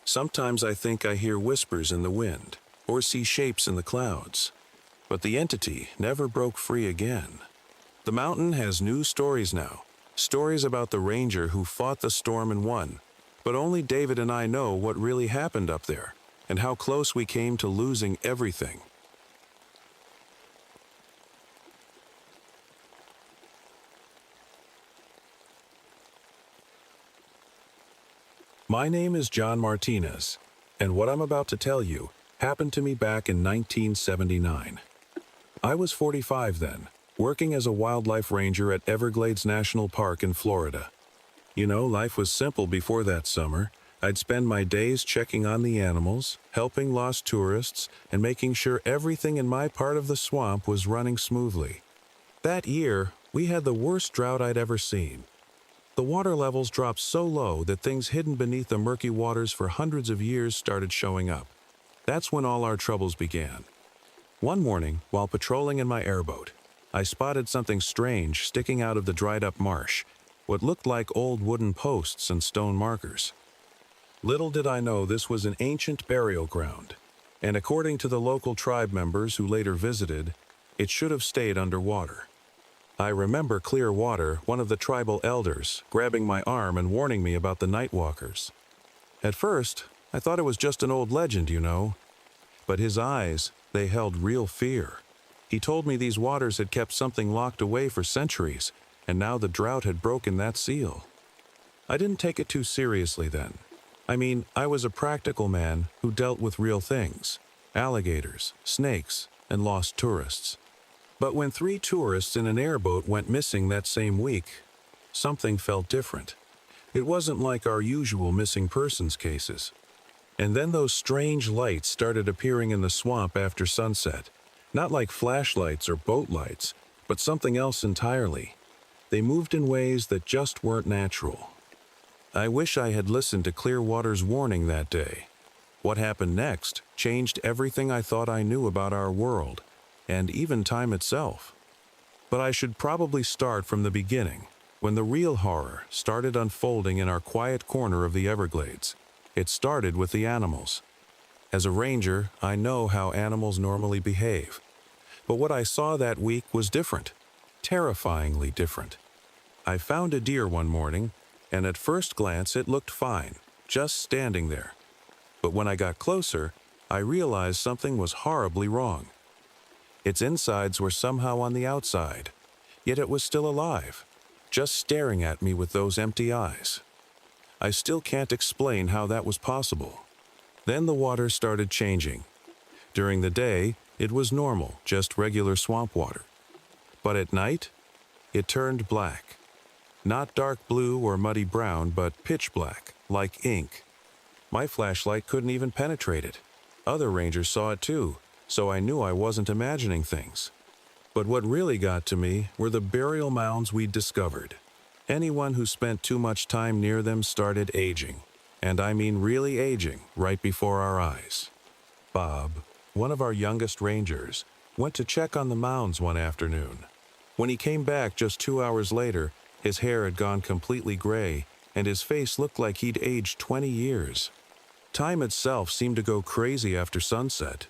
Sometimes I think I hear whispers in the wind, or see shapes in the clouds. But the entity never broke free again. The mountain has new stories now, stories about the ranger who fought the storm and won. But only David and I know what really happened up there, and how close we came to losing everything. My name is John Martinez, and what I'm about to tell you happened to me back in 1979. I was 45 then, working as a wildlife ranger at Everglades National Park in Florida. You know, life was simple before that summer. I'd spend my days checking on the animals, helping lost tourists, and making sure everything in my part of the swamp was running smoothly. That year, we had the worst drought I'd ever seen. The water levels dropped so low that things hidden beneath the murky waters for hundreds of years started showing up. That's when all our troubles began. One morning, while patrolling in my airboat, I spotted something strange sticking out of the dried-up marsh, what looked like old wooden posts and stone markers. Little did I know this was an ancient burial ground, and according to the local tribe members who later visited, it should have stayed underwater. I remember clear water, one of the tribal elders, grabbing my arm and warning me about the nightwalkers. At first, I thought it was just an old legend, you know. But his eyes, they held real fear. He told me these waters had kept something locked away for centuries, and now the drought had broken that seal. I didn't take it too seriously then. I mean, I was a practical man who dealt with real things: alligators, snakes, and lost tourists. But when 3 tourists in an airboat went missing that same week, something felt different. It wasn't like our usual missing persons cases. And then those strange lights started appearing in the swamp after sunset. Not like flashlights or boat lights, but something else entirely. They moved in ways that just weren't natural. I wish I had listened to Clearwater's warning that day. What happened next changed everything I thought I knew about our world, and even time itself. But I should probably start from the beginning, when the real horror started unfolding in our quiet corner of the Everglades. It started with the animals. As a ranger, I know how animals normally behave. But what I saw that week was different, terrifyingly different. I found a deer one morning, and at first glance it looked fine, just standing there. But when I got closer, I realized something was horribly wrong. Its insides were somehow on the outside, yet it was still alive, just staring at me with those empty eyes. I still can't explain how that was possible. Then the water started changing. During the day, it was normal, just regular swamp water. But at night, it turned black. Not dark blue or muddy brown, but pitch black, like ink. My flashlight couldn't even penetrate it. Other rangers saw it too, so I knew I wasn't imagining things. But what really got to me were the burial mounds we'd discovered. Anyone who spent too much time near them started aging. And I mean really aging, right before our eyes. Bob, one of our youngest rangers, went to check on the mounds one afternoon. When he came back just 2 hours later, his hair had gone completely gray, and his face looked like he'd aged 20 years. Time itself seemed to go crazy after sunset.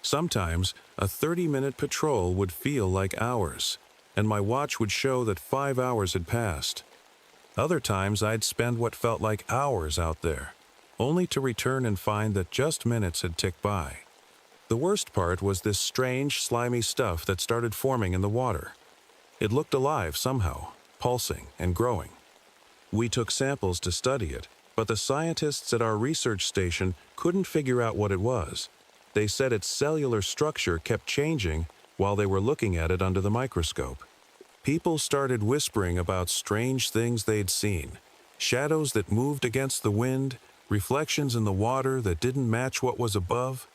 Sometimes, a 30-minute patrol would feel like hours, and my watch would show that 5 hours had passed. Other times, I'd spend what felt like hours out there, only to return and find that just minutes had ticked by. The worst part was this strange, slimy stuff that started forming in the water. It looked alive somehow, pulsing and growing. We took samples to study it, but the scientists at our research station couldn't figure out what it was. They said its cellular structure kept changing while they were looking at it under the microscope. People started whispering about strange things they'd seen, shadows that moved against the wind, reflections in the water that didn't match what was above,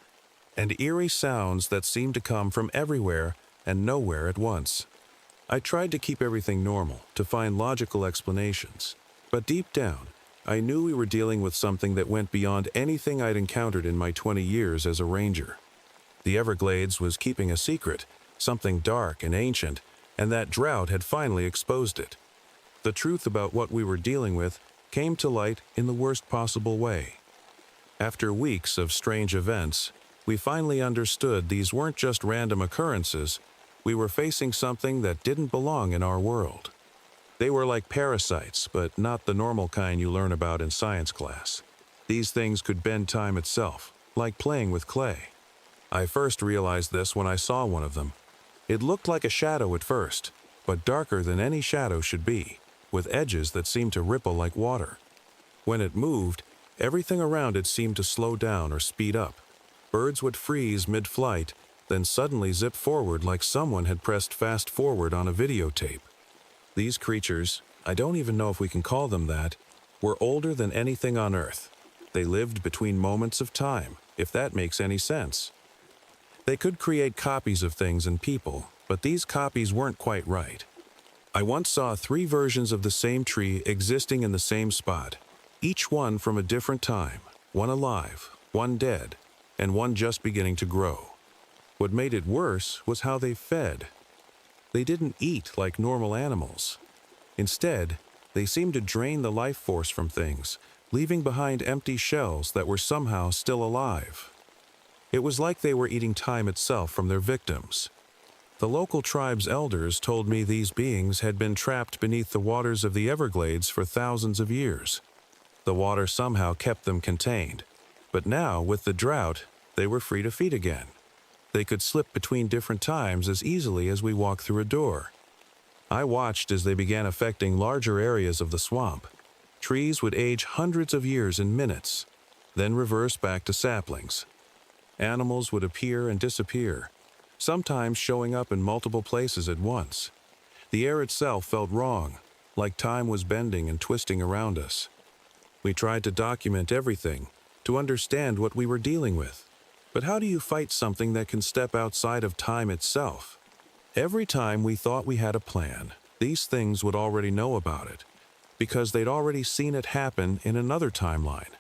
and eerie sounds that seemed to come from everywhere and nowhere at once. I tried to keep everything normal, to find logical explanations, but deep down, I knew we were dealing with something that went beyond anything I'd encountered in my 20 years as a ranger. The Everglades was keeping a secret, something dark and ancient, and that drought had finally exposed it. The truth about what we were dealing with came to light in the worst possible way. After weeks of strange events, we finally understood these weren't just random occurrences. We were facing something that didn't belong in our world. They were like parasites, but not the normal kind you learn about in science class. These things could bend time itself, like playing with clay. I first realized this when I saw one of them. It looked like a shadow at first, but darker than any shadow should be, with edges that seemed to ripple like water. When it moved, everything around it seemed to slow down or speed up. Birds would freeze mid-flight, then suddenly zip forward like someone had pressed fast forward on a videotape. These creatures, I don't even know if we can call them that, were older than anything on Earth. They lived between moments of time, if that makes any sense. They could create copies of things and people, but these copies weren't quite right. I once saw 3 versions of the same tree existing in the same spot, each one from a different time, one alive, one dead, and one just beginning to grow. What made it worse was how they fed. They didn't eat like normal animals. Instead, they seemed to drain the life force from things, leaving behind empty shells that were somehow still alive. It was like they were eating time itself from their victims. The local tribe's elders told me these beings had been trapped beneath the waters of the Everglades for thousands of years. The water somehow kept them contained, but now, with the drought, they were free to feed again. They could slip between different times as easily as we walk through a door. I watched as they began affecting larger areas of the swamp. Trees would age hundreds of years in minutes, then reverse back to saplings. Animals would appear and disappear, sometimes showing up in multiple places at once. The air itself felt wrong, like time was bending and twisting around us. We tried to document everything, to understand what we were dealing with. But how do you fight something that can step outside of time itself? Every time we thought we had a plan, these things would already know about it, because they'd already seen it happen in another timeline.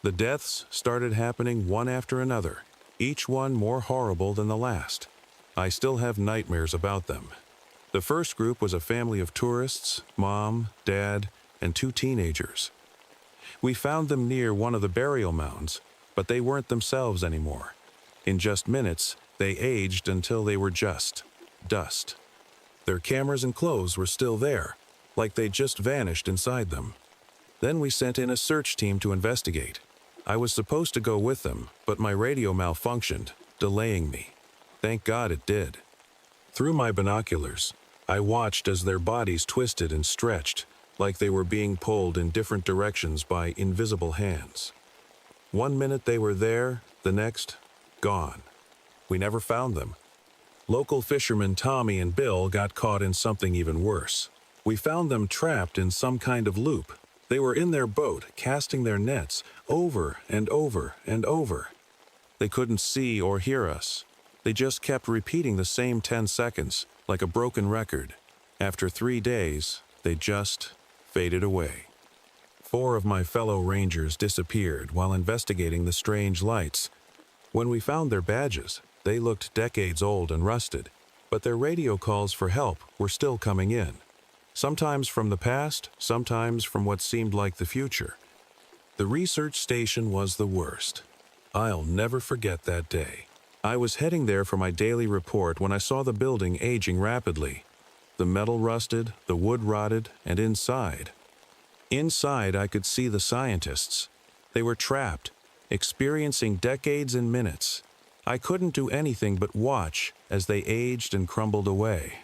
The deaths started happening one after another, each one more horrible than the last. I still have nightmares about them. The first group was a family of tourists, mom, dad, and 2 teenagers. We found them near one of the burial mounds, but they weren't themselves anymore. In just minutes, they aged until they were just dust. Their cameras and clothes were still there, like they just vanished inside them. Then we sent in a search team to investigate. I was supposed to go with them, but my radio malfunctioned, delaying me. Thank God it did. Through my binoculars, I watched as their bodies twisted and stretched, like they were being pulled in different directions by invisible hands. One minute they were there, the next, gone. We never found them. Local fishermen Tommy and Bill got caught in something even worse. We found them trapped in some kind of loop. They were in their boat, casting their nets over and over and over. They couldn't see or hear us. They just kept repeating the same 10 seconds, like a broken record. After 3 days, they just faded away. 4 of my fellow rangers disappeared while investigating the strange lights. When we found their badges, they looked decades old and rusted, but their radio calls for help were still coming in. Sometimes from the past, sometimes from what seemed like the future. The research station was the worst. I'll never forget that day. I was heading there for my daily report when I saw the building aging rapidly. The metal rusted, the wood rotted, and inside I could see the scientists. They were trapped, experiencing decades in minutes. I couldn't do anything but watch as they aged and crumbled away.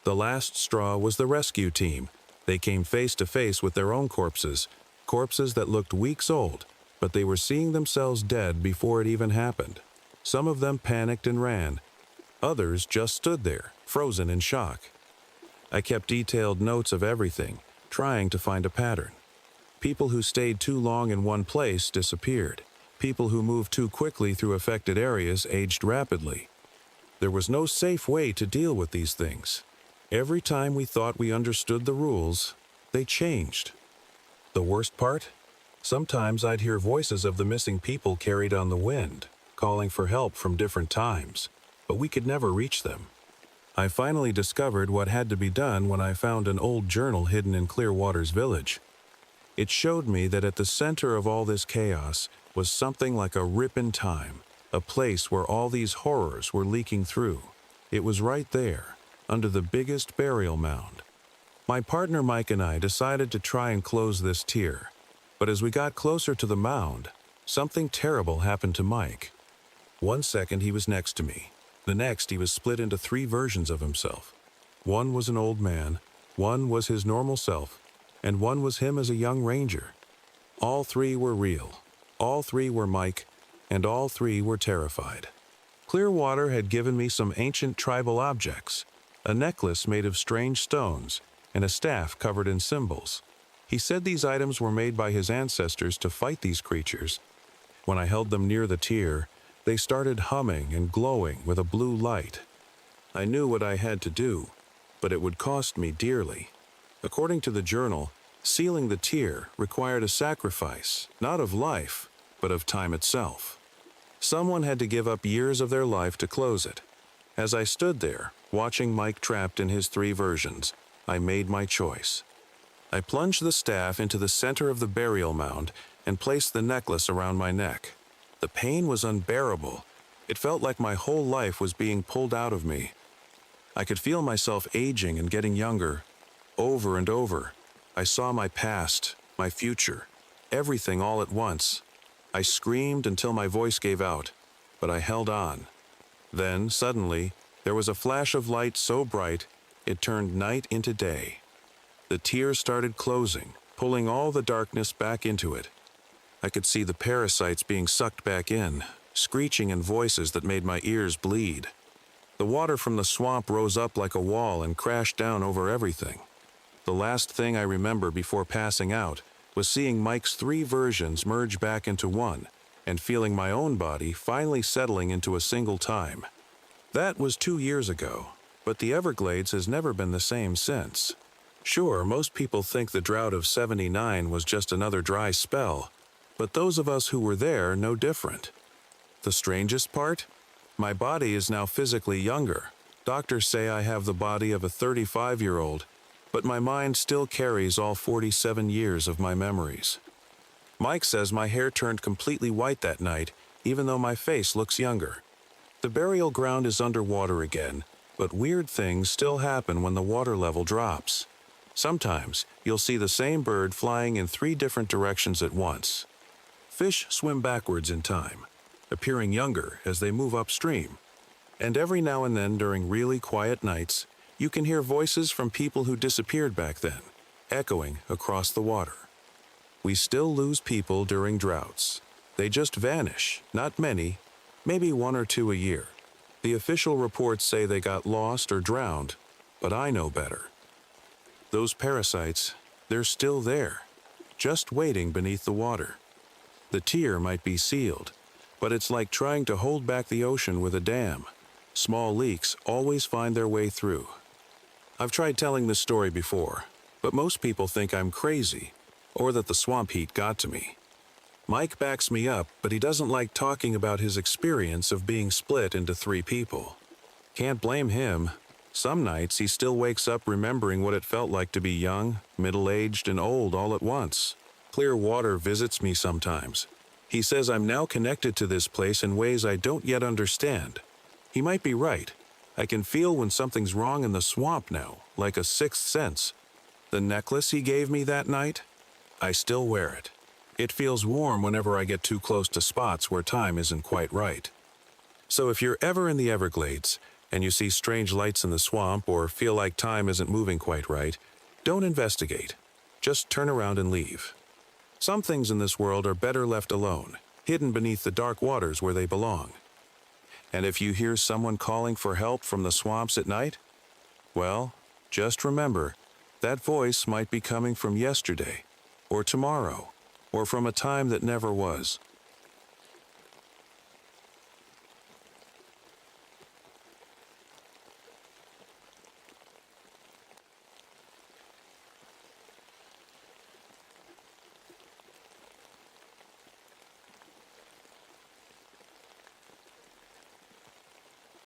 The last straw was the rescue team. They came face to face with their own corpses that looked weeks old, but they were seeing themselves dead before it even happened. Some of them panicked and ran. Others just stood there, frozen in shock. I kept detailed notes of everything, trying to find a pattern. People who stayed too long in one place disappeared. People who moved too quickly through affected areas aged rapidly. There was no safe way to deal with these things. Every time we thought we understood the rules, they changed. The worst part? Sometimes I'd hear voices of the missing people carried on the wind, calling for help from different times, but we could never reach them. I finally discovered what had to be done when I found an old journal hidden in Clearwater's village. It showed me that at the center of all this chaos was something like a rip in time, a place where all these horrors were leaking through. It was right there, under the biggest burial mound. My partner Mike and I decided to try and close this tier, but as we got closer to the mound, something terrible happened to Mike. 1 second he was next to me. The next he was split into 3 versions of himself. One was an old man, one was his normal self, and one was him as a young ranger. All 3 were real. All 3 were Mike, and all 3 were terrified. Clearwater had given me some ancient tribal objects, a necklace made of strange stones, and a staff covered in symbols. He said these items were made by his ancestors to fight these creatures. When I held them near the tier, they started humming and glowing with a blue light. I knew what I had to do, but it would cost me dearly. According to the journal, sealing the tier required a sacrifice, not of life, but of time itself. Someone had to give up years of their life to close it. As I stood there, watching Mike trapped in his 3 versions, I made my choice. I plunged the staff into the center of the burial mound and placed the necklace around my neck. The pain was unbearable. It felt like my whole life was being pulled out of me. I could feel myself aging and getting younger. Over and over, I saw my past, my future, everything all at once. I screamed until my voice gave out, but I held on. Then, suddenly, there was a flash of light so bright, it turned night into day. The tier started closing, pulling all the darkness back into it. I could see the parasites being sucked back in, screeching in voices that made my ears bleed. The water from the swamp rose up like a wall and crashed down over everything. The last thing I remember before passing out was seeing Mike's 3 versions merge back into one, and feeling my own body finally settling into a single time. That was 2 years ago, but the Everglades has never been the same since. Sure, most people think the drought of '79 was just another dry spell, but those of us who were there know different. The strangest part? My body is now physically younger. Doctors say I have the body of a 35-year-old, but my mind still carries all 47 years of my memories. Mike says my hair turned completely white that night, even though my face looks younger. The burial ground is underwater again, but weird things still happen when the water level drops. Sometimes you'll see the same bird flying in 3 different directions at once. Fish swim backwards in time, appearing younger as they move upstream. And every now and then during really quiet nights, you can hear voices from people who disappeared back then, echoing across the water. We still lose people during droughts. They just vanish, not many, maybe 1 or 2 a year. The official reports say they got lost or drowned, but I know better. Those parasites, they're still there, just waiting beneath the water. The tier might be sealed, but it's like trying to hold back the ocean with a dam. Small leaks always find their way through. I've tried telling this story before, but most people think I'm crazy, or that the swamp heat got to me. Mike backs me up, but he doesn't like talking about his experience of being split into 3 people. Can't blame him. Some nights he still wakes up remembering what it felt like to be young, middle-aged, and old all at once. Clear water visits me sometimes. He says I'm now connected to this place in ways I don't yet understand. He might be right. I can feel when something's wrong in the swamp now, like a sixth sense. The necklace he gave me that night? I still wear it. It feels warm whenever I get too close to spots where time isn't quite right. So if you're ever in the Everglades, and you see strange lights in the swamp or feel like time isn't moving quite right, don't investigate. Just turn around and leave. Some things in this world are better left alone, hidden beneath the dark waters where they belong. And if you hear someone calling for help from the swamps at night, well, just remember, that voice might be coming from yesterday, or tomorrow, or from a time that never was.